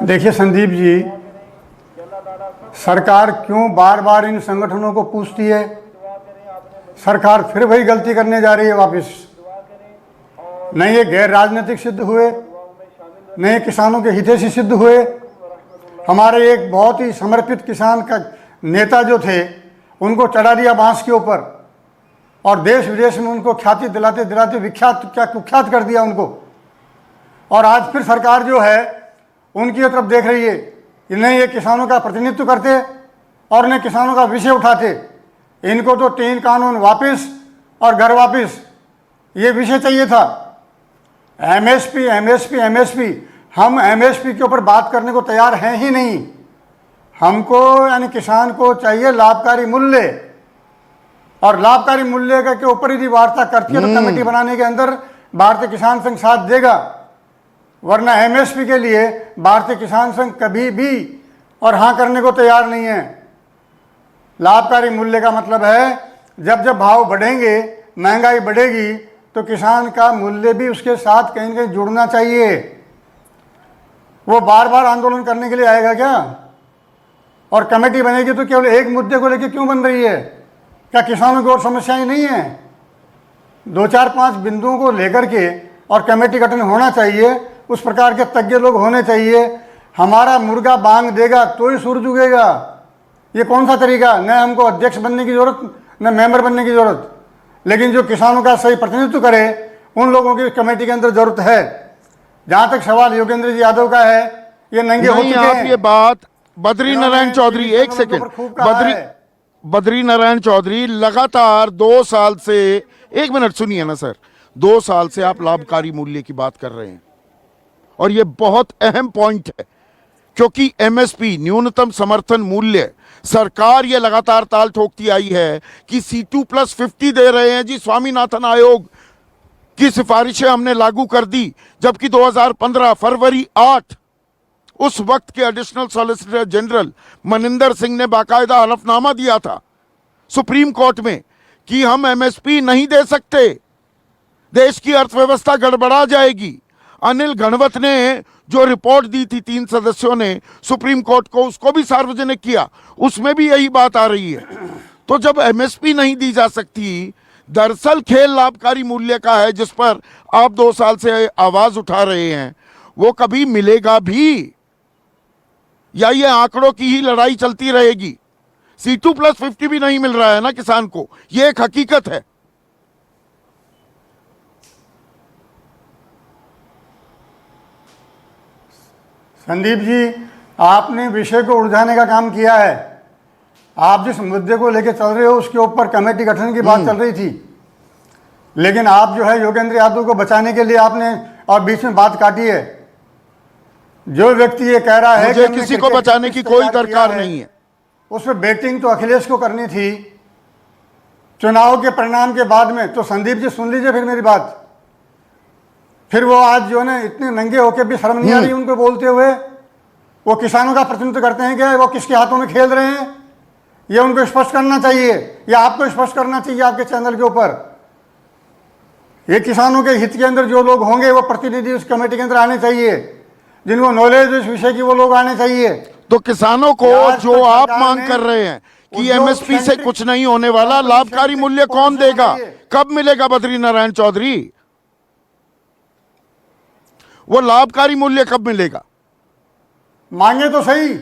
देखिए संदीप जी, सरकार क्यों बार बार इन संगठनों को पूछती है? सरकार फिर वही गलती करने जा रही है वापस। नहीं ये गैर राजनीतिक सिद्ध हुए, नहीं किसानों के हितैषी सिद्ध हुए। हमारे एक बहुत ही समर्पित किसान का नेता जो थे, उनको चढ़ा दिया बांस के ऊपर और देश विदेश में उनको ख्याति दिलाते दिलाते विख्यात क्या कुख्यात कर दिया उनको। और आज फिर सरकार जो है उनकी तरफ देख रही है कि नहीं ये किसानों का प्रतिनिधित्व करते और इन्हें किसानों का विषय उठाते। इनको तो 3 कानून वापस और घर वापस, ये विषय चाहिए था। एमएसपी एमएसपी एमएसपी, हम एमएसपी के ऊपर बात करने को तैयार हैं ही नहीं। हमको यानी किसान को चाहिए लाभकारी मूल्य, और लाभकारी मूल्य के ऊपर यदि वार्ता करती है तो कमेटी बनाने के अंदर भारतीय किसान संघ साथ देगा, वरना एमएसपी के लिए भारतीय किसान संघ कभी भी और हाँ करने को तैयार नहीं है। लाभकारी मूल्य का मतलब है जब जब भाव बढ़ेंगे, महंगाई बढ़ेगी, तो किसान का मूल्य भी उसके साथ कहीं न कहीं जुड़ना चाहिए। वो बार बार आंदोलन करने के लिए आएगा क्या? और कमेटी बनेगी तो केवल एक मुद्दे को लेकर क्यों बन रही है? क्या किसानों की और समस्याएं नहीं है? 2-4-5 बिंदुओं को लेकर के और कमेटी गठन होना चाहिए, उस प्रकार के तज्ञ लोग होने चाहिए। हमारा मुर्गा बांग देगा तो ही सूरज उगेगा, ये कौन सा तरीका? न हमको अध्यक्ष बनने की जरूरत, न मेंबर बनने की जरूरत, लेकिन जो किसानों का सही प्रतिनिधित्व करे उन लोगों की कमेटी के अंदर जरूरत है। जहां तक सवाल योगेंद्र जी यादव का है, ये नंगे हो चुके हैं। ये बात बद्री नारायण चौधरी, एक सेकंड, बद्री नारायण चौधरी लगातार 2 साल से, 1 मिनट सुनिए ना सर, 2 साल से आप लाभकारी मूल्य की बात कर रहे हैं और ये बहुत अहम पॉइंट है, क्योंकि एमएसपी न्यूनतम समर्थन मूल्य सरकार ये लगातार ताल ठोकती आई है कि C2+50 दे रहे हैं जी। स्वामीनाथन आयोग की सिफारिशें हमने लागू कर दी, जबकि 2015 फरवरी 8 उस वक्त के additional solicitor general Maninder Singh ने बाकायदा हलफनामा दिया था सुप्रीम कोर्ट में कि हम एमएसपी नहीं दे सकते, देश की अर्थव्यवस्था गड़बड़ा जाएगी। अनिल घनवत ने जो रिपोर्ट दी थी 3 सदस्यों ने सुप्रीम कोर्ट को, उसको भी सार्वजनिक किया, उसमें भी यही बात आ रही है। तो जब एमएसपी नहीं दी जा सकती, दरअसल खेल लाभकारी मूल्य का है जिस पर आप 2 साल से आवाज उठा रहे हैं, वो कभी मिलेगा भी या ये आंकड़ों की ही लड़ाई चलती रहेगी? C2+50 भी नहीं मिल रहा है ना किसान को, ये एक हकीकत है। संदीप जी, आपने विषय को उलझाने का काम किया है। आप जिस मुद्दे को लेकर चल रहे हो उसके ऊपर कमेटी गठन की बात चल रही थी, लेकिन आप जो है योगेंद्र यादव को बचाने के लिए आपने और बीच में बात काटी है। जो व्यक्ति ये कह रहा है कि किसी को बचाने की कोई दरकार नहीं है, उसमें बेटिंग तो अखिलेश को करनी थी चुनाव के परिणाम के बाद में। तो संदीप जी सुन लीजिए फिर मेरी बात। फिर वो आज जो है इतने नंगे होकर भी शर्म नहीं आ रही उनको बोलते हुए, वो किसानों का प्रतिनिधित्व करते हैं क्या? वो किसके हाथों में खेल रहे हैं, ये उनको स्पष्ट करना चाहिए, या आपको स्पष्ट करना चाहिए आपके चैनल के ऊपर। ये किसानों के हित के अंदर जो लोग होंगे वो प्रतिनिधि उस कमेटी के अंदर आने चाहिए, जिनको नॉलेज इस विषय की, वो लोग आने चाहिए। तो किसानों को जो आप मांग कर रहे हैं कि एमएसपी से कुछ नहीं होने वाला, लाभकारी मूल्य कौन देगा, कब मिलेगा? बद्री नारायण चौधरी, वो लाभकारी मूल्य कब मिलेगा? मांगे तो सही,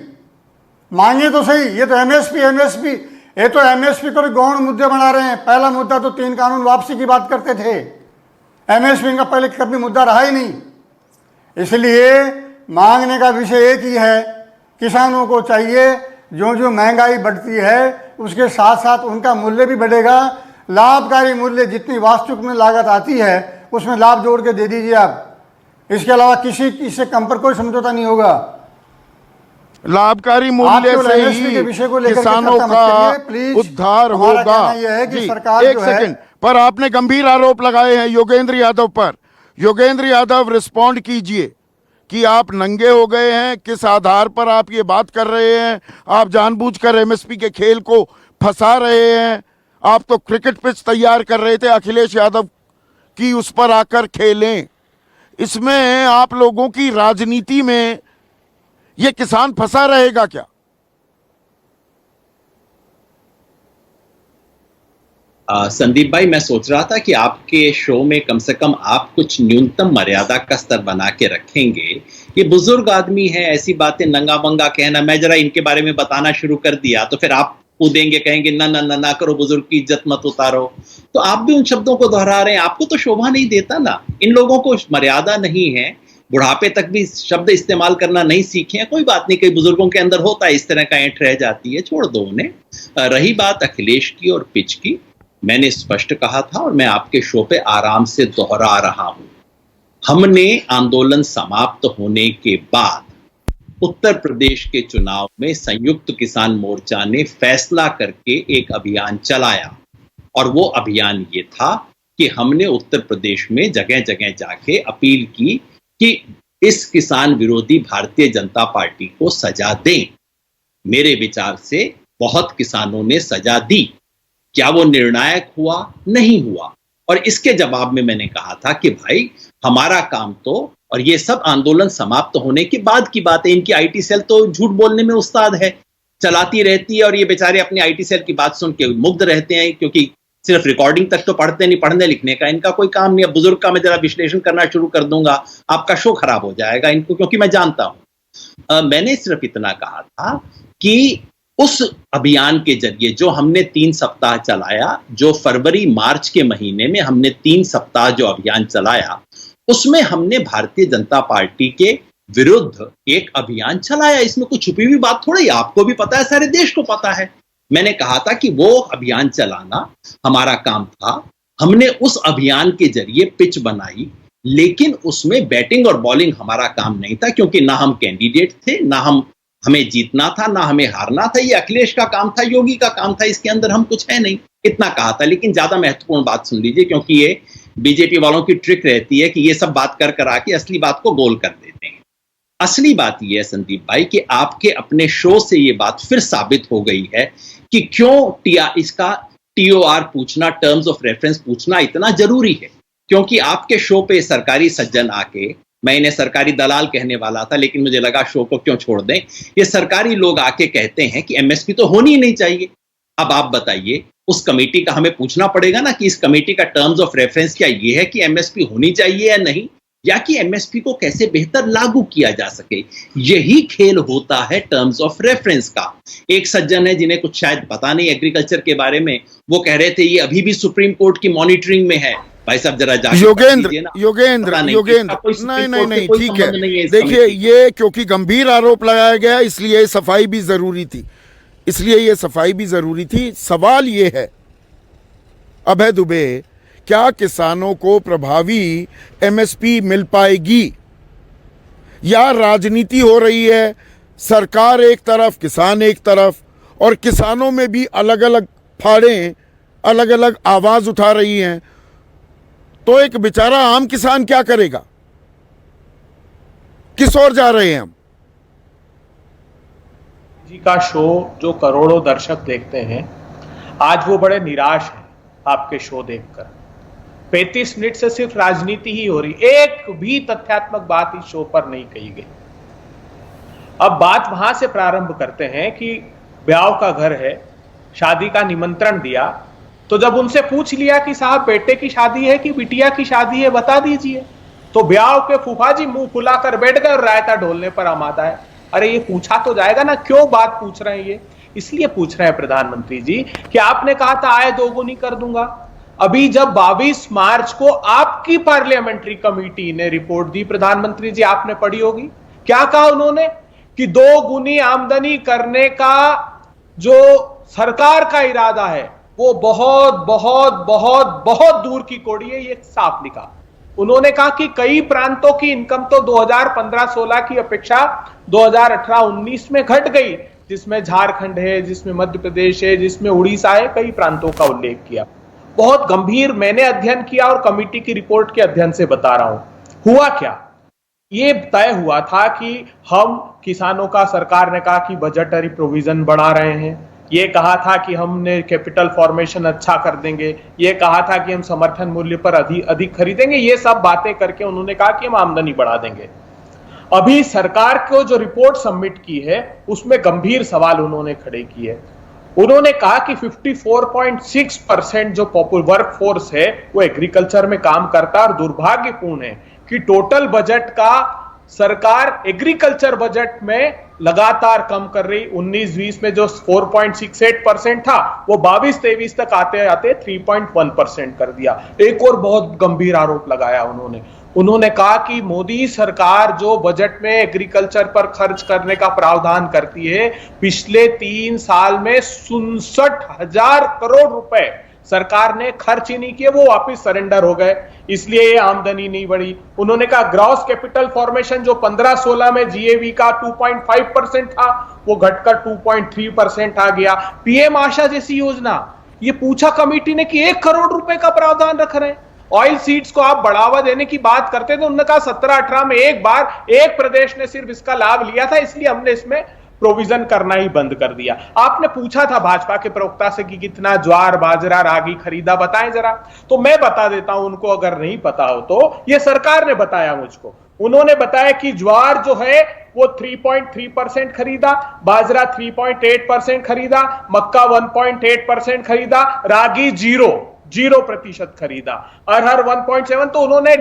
मांगे तो सही। ये तो एमएसपी एमएसपी, ये तो एमएसपी को गौण मुद्दे बना रहे हैं। पहला मुद्दा तो 3 कानून वापसी की बात करते थे, एमएसपी का पहले कभी मुद्दा रहा ही नहीं। इसलिए मांगने का विषय एक ही है, किसानों को चाहिए जो जो महंगाई बढ़ती है उसके साथ साथ उनका मूल्य भी बढ़ेगा। लाभकारी मूल्य जितनी वास्तविक में लागत आती है उसमें लाभ जोड़ के दे दीजिए आप, इसके अलावा किसी इससे कम पर कोई समझौता नहीं होगा। लाभकारी मूल्य से ही किसानों का उद्धार होगा। एक सेकंड, पर आपने गंभीर आरोप लगाए हैं योगेंद्र यादव पर। योगेंद्र यादव रिस्पॉन्ड कीजिए कि आप नंगे हो गए हैं? किस आधार पर आप ये बात कर रहे हैं? आप जानबूझकर एमएसपी के खेल को फंसा रहे हैं। आप तो क्रिकेट पिच तैयार कर रहे थे अखिलेश यादव की उस पर आकर खेलें। इसमें आप लोगों की राजनीति में ये किसान फंसा रहेगा क्या? संदीप भाई, मैं सोच रहा था कि आपके शो में कम से कम आप कुछ न्यूनतम मर्यादा का स्तर बना के रखेंगे। ये बुजुर्ग आदमी है, ऐसी बातें नंगा मंगा कहना, मैं जरा इनके बारे में बताना शुरू कर दिया तो फिर आप कूदेंगे, कहेंगे ना ना ना ना करो, बुजुर्ग की इज्जत मत उतारो। तो आप भी उन शब्दों को दोहरा रहे हैं, आपको तो शोभा नहीं देता ना। इन लोगों को मर्यादा नहीं है, बुढ़ापे तक भी शब्द इस्तेमाल करना नहीं सीखे हैं। कोई बात नहीं, कई बुजुर्गों के अंदर होता है, इस तरह का ऐंठ रह जाती है, छोड़ दो उन्हें। रही बात अखिलेश की और पिच की, मैंने स्पष्ट कहा था और मैं आपके शो पे आराम से दोहरा रहा हूं। हमने आंदोलन समाप्त होने के बाद उत्तर प्रदेश के चुनाव में संयुक्त किसान मोर्चा ने फैसला करके एक अभियान चलाया और वो अभियान ये था कि हमने उत्तर प्रदेश में जगह जगह जाके अपील की कि इस किसान विरोधी भारतीय जनता पार्टी को सजा दें। मेरे विचार से बहुत किसानों ने सजा दी। क्या वो निर्णायक हुआ? नहीं हुआ। और इसके जवाब में मैंने कहा था कि भाई हमारा काम तो, और ये सब आंदोलन समाप्त होने के बाद की बात है, इनकी आईटी सेल तो झूठ बोलने में उस्ताद है, चलाती रहती है और ये बेचारे अपनी आईटी सेल की बात सुन के मुग्ध रहते हैं, क्योंकि सिर्फ रिकॉर्डिंग तक तो पढ़ते नहीं, पढ़ने लिखने का इनका कोई काम नहीं। अब बुजुर्ग का मैं जरा विश्लेषण करना शुरू कर दूंगा, आपका शो खराब हो जाएगा इनको, क्योंकि मैं जानता हूं। मैंने सिर्फ इतना कहा था कि उस अभियान के जरिए जो हमने 3 सप्ताह चलाया, जो फरवरी मार्च के महीने में हमने 3 सप्ताह जो अभियान चलाया, उसमें हमने भारतीय जनता पार्टी के विरुद्ध एक अभियान चलाया। इसमें कुछ छुपी हुई बात थोड़ी, आपको भी पता है, सारे देश को पता है। मैंने कहा था कि वो अभियान चलाना हमारा काम था। हमने उस अभियान के जरिए पिच बनाई, लेकिन उसमें बैटिंग और बॉलिंग हमारा काम नहीं था, क्योंकि ना हम कैंडिडेट थे, ना हमें जीतना था, ना हमें हारना था। ये अखिलेश का काम था, योगी का काम था, इसके अंदर हम कुछ है नहीं, इतना कहा था। लेकिन ज्यादा महत्वपूर्ण बात सुन लीजिए, क्योंकि ये बीजेपी वालों की ट्रिक रहती है कि ये सब बात कर आके असली बात को गोल कर देते हैं। असली बात ये है संदीप भाई कि आपके अपने शो से ये बात फिर साबित हो गई है कि क्यों इसका TOR पूछना, टर्म्स ऑफ रेफरेंस पूछना इतना जरूरी है। क्योंकि आपके शो पे सरकारी सज्जन आके, मैं इन्हें सरकारी दलाल कहने वाला था लेकिन मुझे लगा शो को क्यों छोड़ दें, ये सरकारी लोग आके कहते हैं कि एमएसपी तो होनी ही नहीं चाहिए। अब आप बताइए, उस कमेटी का हमें पूछना पड़ेगा ना कि इस कमेटी का टर्म्स ऑफ रेफरेंस क्या ये है कि एमएसपी होनी चाहिए या नहीं, या कि एमएसपी को कैसे बेहतर लागू किया जा सके। यही खेल होता है टर्म्स ऑफ रेफरेंस का। एक सज्जन है जिन्हें कुछ शायद पता नहीं एग्रीकल्चर के बारे में, वो कह रहे थे ये अभी भी सुप्रीम कोर्ट की मॉनिटरिंग में है। भाई साहब जरा योगेंद्र नहीं, ठीक है। देखिए, ये क्योंकि गंभीर आरोप लगाया गया, इसलिए सफाई भी जरूरी थी। सवाल ये है, अभय दुबे, क्या किसानों को प्रभावी एमएसपी मिल पाएगी, या राजनीति हो रही है, सरकार एक तरफ, किसान एक तरफ, और किसानों में भी अलग अलग फाड़ें, अलग अलग आवाज उठा रही हैं, तो एक बेचारा आम किसान क्या करेगा? किस ओर जा रहे हैं हम? जी का शो जो करोड़ों दर्शक देखते हैं, आज वो बड़े निराश हैं आपके शो देखकर। 35 मिनट से सिर्फ राजनीति ही हो रही, एक भी तथ्यात्मक बात इस शो पर नहीं कही गई। अब बात वहां से प्रारंभ करते हैं कि ब्याह का घर है, शादी का निमंत्रण दिया, तो जब उनसे पूछ लिया कि साहब बेटे की शादी है कि बिटिया की शादी है, बता दीजिए, तो ब्याह के फूफा जी मुंह फुलाकर बैठ गए और रायता ढोलने पर आमादा है। अरे ये पूछा तो जाएगा ना, क्यों बात पूछ रहे हैं? ये इसलिए पूछ रहे हैं प्रधानमंत्री जी कि आपने कहा था आय दोगुनी कर दूंगा। अभी जब 22 मार्च को आपकी पार्लियामेंट्री कमेटी ने रिपोर्ट दी, प्रधानमंत्री जी आपने पढ़ी होगी, क्या कहा उन्होंने कि 2 गुनी आमदनी करने का जो सरकार का इरादा है वो बहुत बहुत बहुत बहुत दूर की कोड़ी है। ये साफ लिखा। उन्होंने कहा कि कई प्रांतों की इनकम तो 2015-16 की अपेक्षा 2018-19 में घट गई, जिसमें झारखंड है, जिसमें मध्य प्रदेश है, जिसमें उड़ीसा है, कई प्रांतों का उल्लेख किया। बहुत गंभीर मैंने अध्ययन किया और कमेटी की रिपोर्ट के अध्ययन से बता रहा हूं। हुआ क्या, ये तय हुआ था कि हम किसानों का, सरकार ने कहा कि बजटरी प्रोविजन बढ़ा रहे हैं, ये कहा था कि हमने कैपिटल फॉर्मेशन अच्छा कर देंगे, ये कहा था कि हम समर्थन मूल्य पर अधिक खरीदेंगे, ये सब बातें करके उन्होंने कहा कि हम आमदनी बढ़ा देंगे। अभी सरकार को जो रिपोर्ट सबमिट की है उसमें गंभीर सवाल उन्होंने खड़े किए। उन्होंने कहा कि 54.6% जो वर्क फोर्स है वो एग्रीकल्चर में काम करता है, और दुर्भाग्यपूर्ण है कि टोटल बजट का सरकार एग्रीकल्चर बजट में लगातार कम कर रही। 19-20 में जो 4.68% था वो 22-23 तक आते आते 3.1% कर दिया। एक और बहुत गंभीर आरोप लगाया उन्होंने कहा कि मोदी सरकार जो बजट में एग्रीकल्चर पर खर्च करने का प्रावधान करती है, पिछले 3 साल में 67,000 करोड़ रुपए सरकार ने खर्च ही नहीं किए, वो वापस सरेंडर हो गए, इसलिए ये आमदनी नहीं बढ़ी। उन्होंने कहा ग्रॉस कैपिटल फॉर्मेशन जो 15-16 में जीएवी का 2.5% था वो घटकर 2.3% आ गया। पीएम आशा जैसी योजना, ये पूछा कमेटी ने कि 1 करोड़ रुपए का प्रावधान रख रहे हैं। ऑयल सीड्स को आप बढ़ावा देने की बात करते थे, उन्होंने कहा 17-18 में एक बार एक प्रदेश ने सिर्फ इसका लाभ लिया था, इसलिए हमने इसमें प्रोविजन करना ही बंद कर दिया। आपने पूछा था भाजपा के प्रवक्ता से कि कितना ज्वार, बाजरा, रागी खरीदा, बताएं जरा। तो मैं बता देता हूं उनको, अगर नहीं पता हो तो। ये सरकार ने बताया मुझको। उन्होंने बताया कि ज्वार जो है वो 3.3% खरीदा, बाजरा 3.8% खरीदा, मक्का 1.8% खरीदा, रागी 0% खरीदा, अरहर 1.7। तो उन्होंने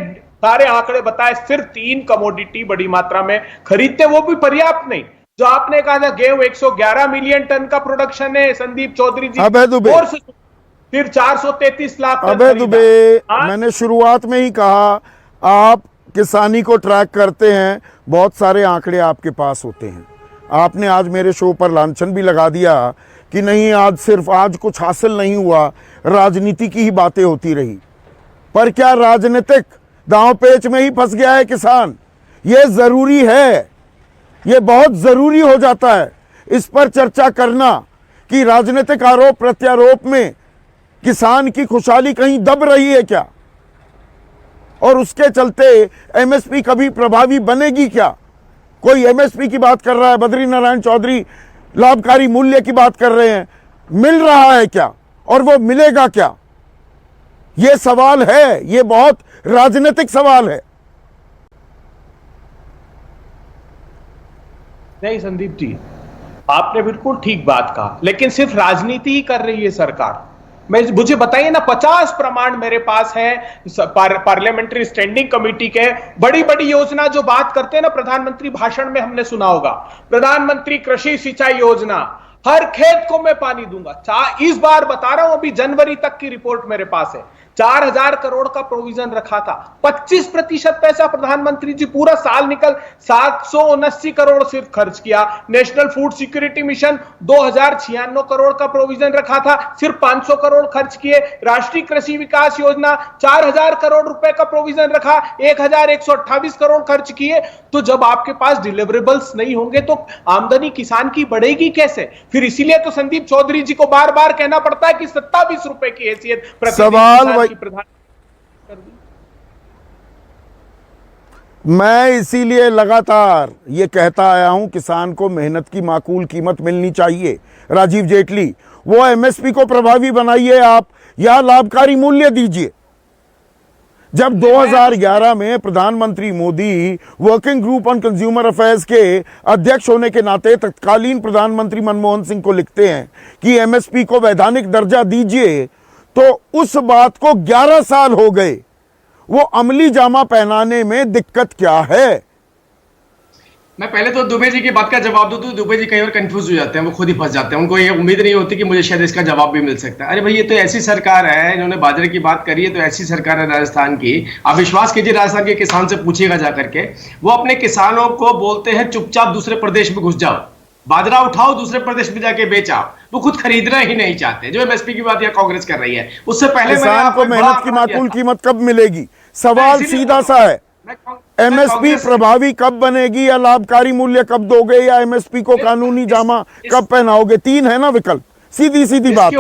सारे आंकड़े बताए। सिर्फ 3 कमोडिटी बड़ी मात्रा में खरीदते, वो भी पर्याप्त नहीं। जो आपने कहा था गेहूं 111 मिलियन टन का प्रोडक्शन है, संदीप चौधरी जी, अबे दुबे, और फिर 433 लाख टन अबे दुबे, मैंने शुरुआत में ही कहा आप किसानी को ट्रैक करते हैं, बहुत सारे आंकड़े आपके पास होते हैं। आपने आज मेरे शो पर लांछन भी लगा दिया कि नहीं, आज कुछ हासिल नहीं हुआ, राजनीति की ही बातें होती रही। पर क्या राजनीतिक दांव पेच में ही फंस गया है किसान? ये जरूरी है, ये बहुत जरूरी हो जाता है इस पर चर्चा करना कि राजनीतिक आरोप प्रत्यारोप में किसान की खुशहाली कहीं दब रही है क्या, और उसके चलते एमएसपी कभी प्रभावी बनेगी क्या? कोई एमएसपी की बात कर रहा है, बद्री नारायण चौधरी लाभकारी मूल्य की बात कर रहे हैं, मिल रहा है क्या और वो मिलेगा क्या? ये सवाल है, ये बहुत राजनीतिक सवाल है। नहीं संदीप जी, आपने बिल्कुल ठीक बात कहा, लेकिन सिर्फ राजनीति ही कर रही है सरकार। मुझे बताइए ना, 50 प्रमाण मेरे पास है पार्लियामेंट्री स्टैंडिंग कमेटी के। बड़ी बड़ी योजना जो बात करते हैं ना, प्रधानमंत्री भाषण में हमने सुना होगा, प्रधानमंत्री कृषि सिंचाई योजना, हर खेत को मैं पानी दूंगा। इस बार बता रहा हूं, अभी जनवरी तक की रिपोर्ट मेरे पास है, 4000 करोड़ का प्रोविजन रखा था, 25% पैसा प्रधानमंत्री जी पूरा साल निकल 779 करोड़ सिर्फ खर्च किया। National food security mission 2096 crore का प्रोविजन रखा था, सिर्फ 500 करोड़ खर्च किए। राष्ट्रीय कृषि विकास योजना 4000 करोड़ रुपए का प्रोविजन रखा, 1128 करोड़ खर्च किए। तो जब आपके पास डिलीवरेबल्स नहीं होंगे तो आमदनी किसान की बढ़ेगी कैसे? फिर इसीलिए तो संदीप चौधरी जी को बार बार कहना पड़ता है कि 27 रुपए की हैसियत सवाल मैं इसीलिए लगातार ये कहता आया हूं, किसान को मेहनत की माकूल कीमत मिलनी चाहिए। राजीव जेटली, वो एमएसपी को प्रभावी बनाइए आप, या लाभकारी मूल्य दीजिए। जब 2011 में प्रधानमंत्री Modi working group on consumer affairs के अध्यक्ष होने के नाते तत्कालीन प्रधानमंत्री मनमोहन सिंह को लिखते हैं कि एमएसपी को वैधानिक दर्जा दीजिए, तो उस बात को 11 साल हो गए। वो अमली जामा पहनाने में दिक्कत क्या है? मैं पहले तो दुबे जी की बात का जवाब दूं तो दुबे जी कई बार कंफ्यूज हो जाते हैं, वो खुद ही फंस जाते हैं। उनको ये उम्मीद नहीं होती कि मुझे शायद इसका जवाब भी मिल सकता है। अरे भाई, ये तो ऐसी सरकार है, इन्होंने बाजरे की बात करी है, तो ऐसी सरकार है राजस्थान की। आप विश्वास कीजिए, राजस्थान के किसान से पूछिएगा जाकर के, वो अपने किसानों को बोलते हैं चुपचाप दूसरे प्रदेश में घुस जाओ, बाजरा उठाओ, दूसरे प्रदेश में जाके बेचाओ। वो खुद खरीदना ही नहीं चाहते। जो एमएसपी की बात यहाँ कांग्रेस कर रही है, उससे पहले किसान को मेहनत की माकूल कीमत कब मिलेगी? सवाल सीधा सा है, एमएसपी प्रभावी कब बनेगी, या लाभकारी मूल्य कब दोगे, या एमएसपी को कानूनी जामा कब पहनाओगे? 3 है ना विकल्प, सीधी सीधी बात है।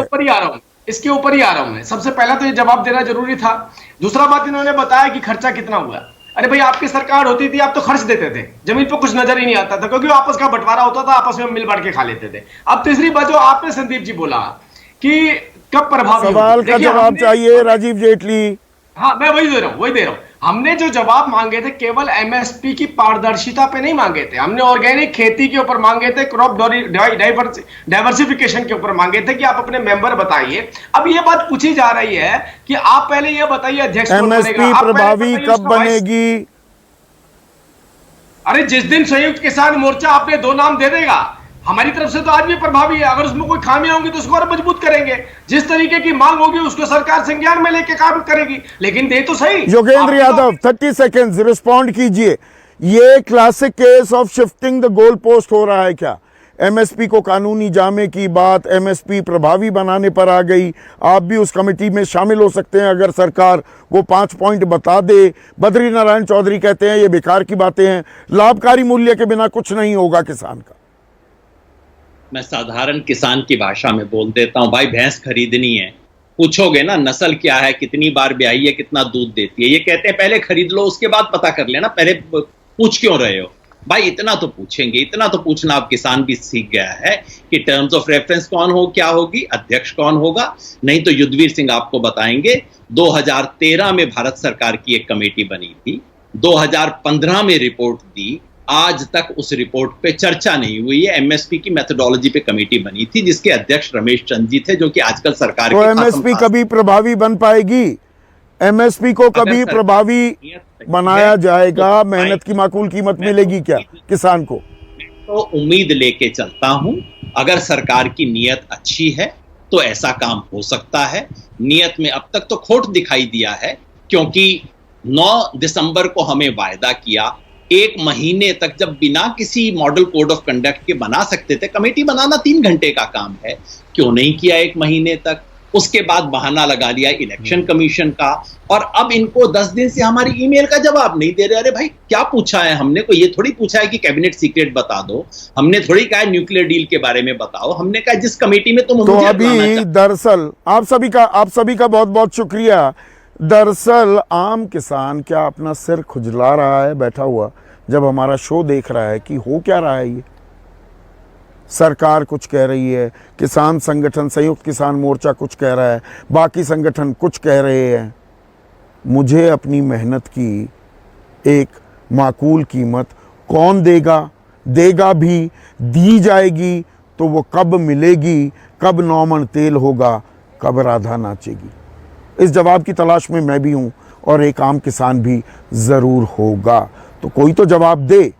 इसके ऊपर ही आ रहा हूं मैं। सबसे पहला तो ये जवाब देना जरूरी था। दूसरा बात, इन्होंने बताया कि खर्चा कितना हुआ। अरे भाई आपकी सरकार होती थी, आप तो खर्च देते थे, जमीन पर कुछ नजर ही नहीं आता था, क्योंकि आपस का बंटवारा होता था, आपस में मिल बांट के खा लेते थे। अब तीसरी बात जो आपने संदीप जी बोला कि कब प्रभावी सवाल होगी। का देखिए, जवाब हमने- चाहिए राजीव जेटली। हाँ मैं वही दे रहा हूँ। हमने जो जवाब मांगे थे केवल एमएसपी की पारदर्शिता पे नहीं मांगे थे, हमने ऑर्गेनिक खेती के ऊपर मांगे थे, क्रॉप डाइवर्सिफिकेशन के ऊपर मांगे थे कि आप अपने मेंबर बताइए। अब ये बात पूछी जा रही है कि आप पहले ये बताइए अध्यक्ष कौन बनेगा, एमएसपी आप पहले प्रभावी बताइए कब उसका वाइस- बनेगी? अरे जिस दिन संयुक्त किसान मोर्चा आपने 2 नाम दे देगा, हमारी तरफ से तो आज भी प्रभावी है, अगर उसमें कोई खामियां होंगी तो उसको और मजबूत करेंगे, जिस तरीके की मांग होगी उसको सरकार संज्ञान में लेके काम करेगी, लेकिन दे तो सही। योगेंद्र आपने यादव 30 सेकेंड्स रिस्पॉन्ड कीजिए। ये classic case of shifting the goal post हो रहा है क्या? एमएसपी को कानूनी जामे की बात एमएसपी प्रभावी बनाने पर आ गई। आप भी उस कमेटी में शामिल हो सकते हैं अगर सरकार वो 5 पॉइंट बता दे। बद्री नारायण चौधरी कहते हैं ये बेकार की बातें हैं, लाभकारी मूल्य के बिना कुछ नहीं होगा किसान का। मैं साधारण किसान की भाषा में बोल देता हूं, भाई भैंस खरीदनी है, पूछोगे ना नस्ल क्या है, कितनी बार ब्याही है, कितना दूध देती है, ये कहते हैं पहले खरीद लो उसके बाद पता कर लेना, पहले पूछ क्यों रहे हो? भाई इतना तो पूछेंगे, इतना तो पूछना अब किसान भी सीख गया है कि टर्म्स ऑफ रेफरेंस कौन हो, क्या होगी, अध्यक्ष कौन होगा। नहीं तो युद्धवीर सिंह आपको बताएंगे 2013 में भारत सरकार की एक कमेटी बनी थी, 2015 में रिपोर्ट दी, आज तक उस रिपोर्ट पे चर्चा नहीं हुई है। एमएसपी की मेथोडोलॉजी पे कमेटी बनी थी जिसके अध्यक्ष रमेश चंद जी थे, जो कि आजकल सरकार तो के एमएसपी कभी प्रभावी बन पाएगी? एमएसपी को कभी प्रभावी बनाया जाएगा? मेहनत की माकूल कीमत मिलेगी क्या किसान को? तो उम्मीद लेके चलता हूं, अगर सरकार की नीयत अच्छी है तो ऐसा काम हो सकता है। नीयत में अब तक तो खोट दिखाई दिया है, क्योंकि 9 दिसंबर को हमें वायदा किया, 1 महीने तक जब बिना किसी मॉडल कोड ऑफ कंडक्ट के बना सकते थे, कमेटी बनाना 3 घंटे का काम है, क्यों नहीं किया 1 महीने तक? उसके बाद बहाना लगा लिया इलेक्शन कमीशन का, और अब इनको 10 दिन से हमारी ईमेल का जवाब नहीं दे रहे। अरे भाई क्या पूछा है हमने? कोई ये थोड़ी पूछा है कि कैबिनेट सीक्रेट बता दो, हमने थोड़ी कहा न्यूक्लियर डील के बारे में बताओ, हमने कहा जिस कमेटी में तुम तो अभी दरअसल आप सभी का बहुत बहुत शुक्रिया। दरअसल आम किसान क्या अपना सिर खुजला रहा है बैठा हुआ जब हमारा शो देख रहा है कि हो क्या रहा है? ये सरकार कुछ कह रही है, किसान संगठन संयुक्त किसान मोर्चा कुछ कह रहा है, बाकी संगठन कुछ कह रहे हैं। मुझे अपनी मेहनत की एक माकूल कीमत कौन देगा? देगा भी, दी जाएगी तो वो कब मिलेगी? कब 9 मन तेल होगा? कब राधा नाचेगी? इस जवाब की तलाश में मैं भी हूं और एक आम किसान भी जरूर होगा। तो कोई तो जवाब दे।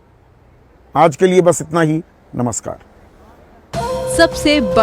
आज के लिए बस इतना ही। नमस्कार। सबसे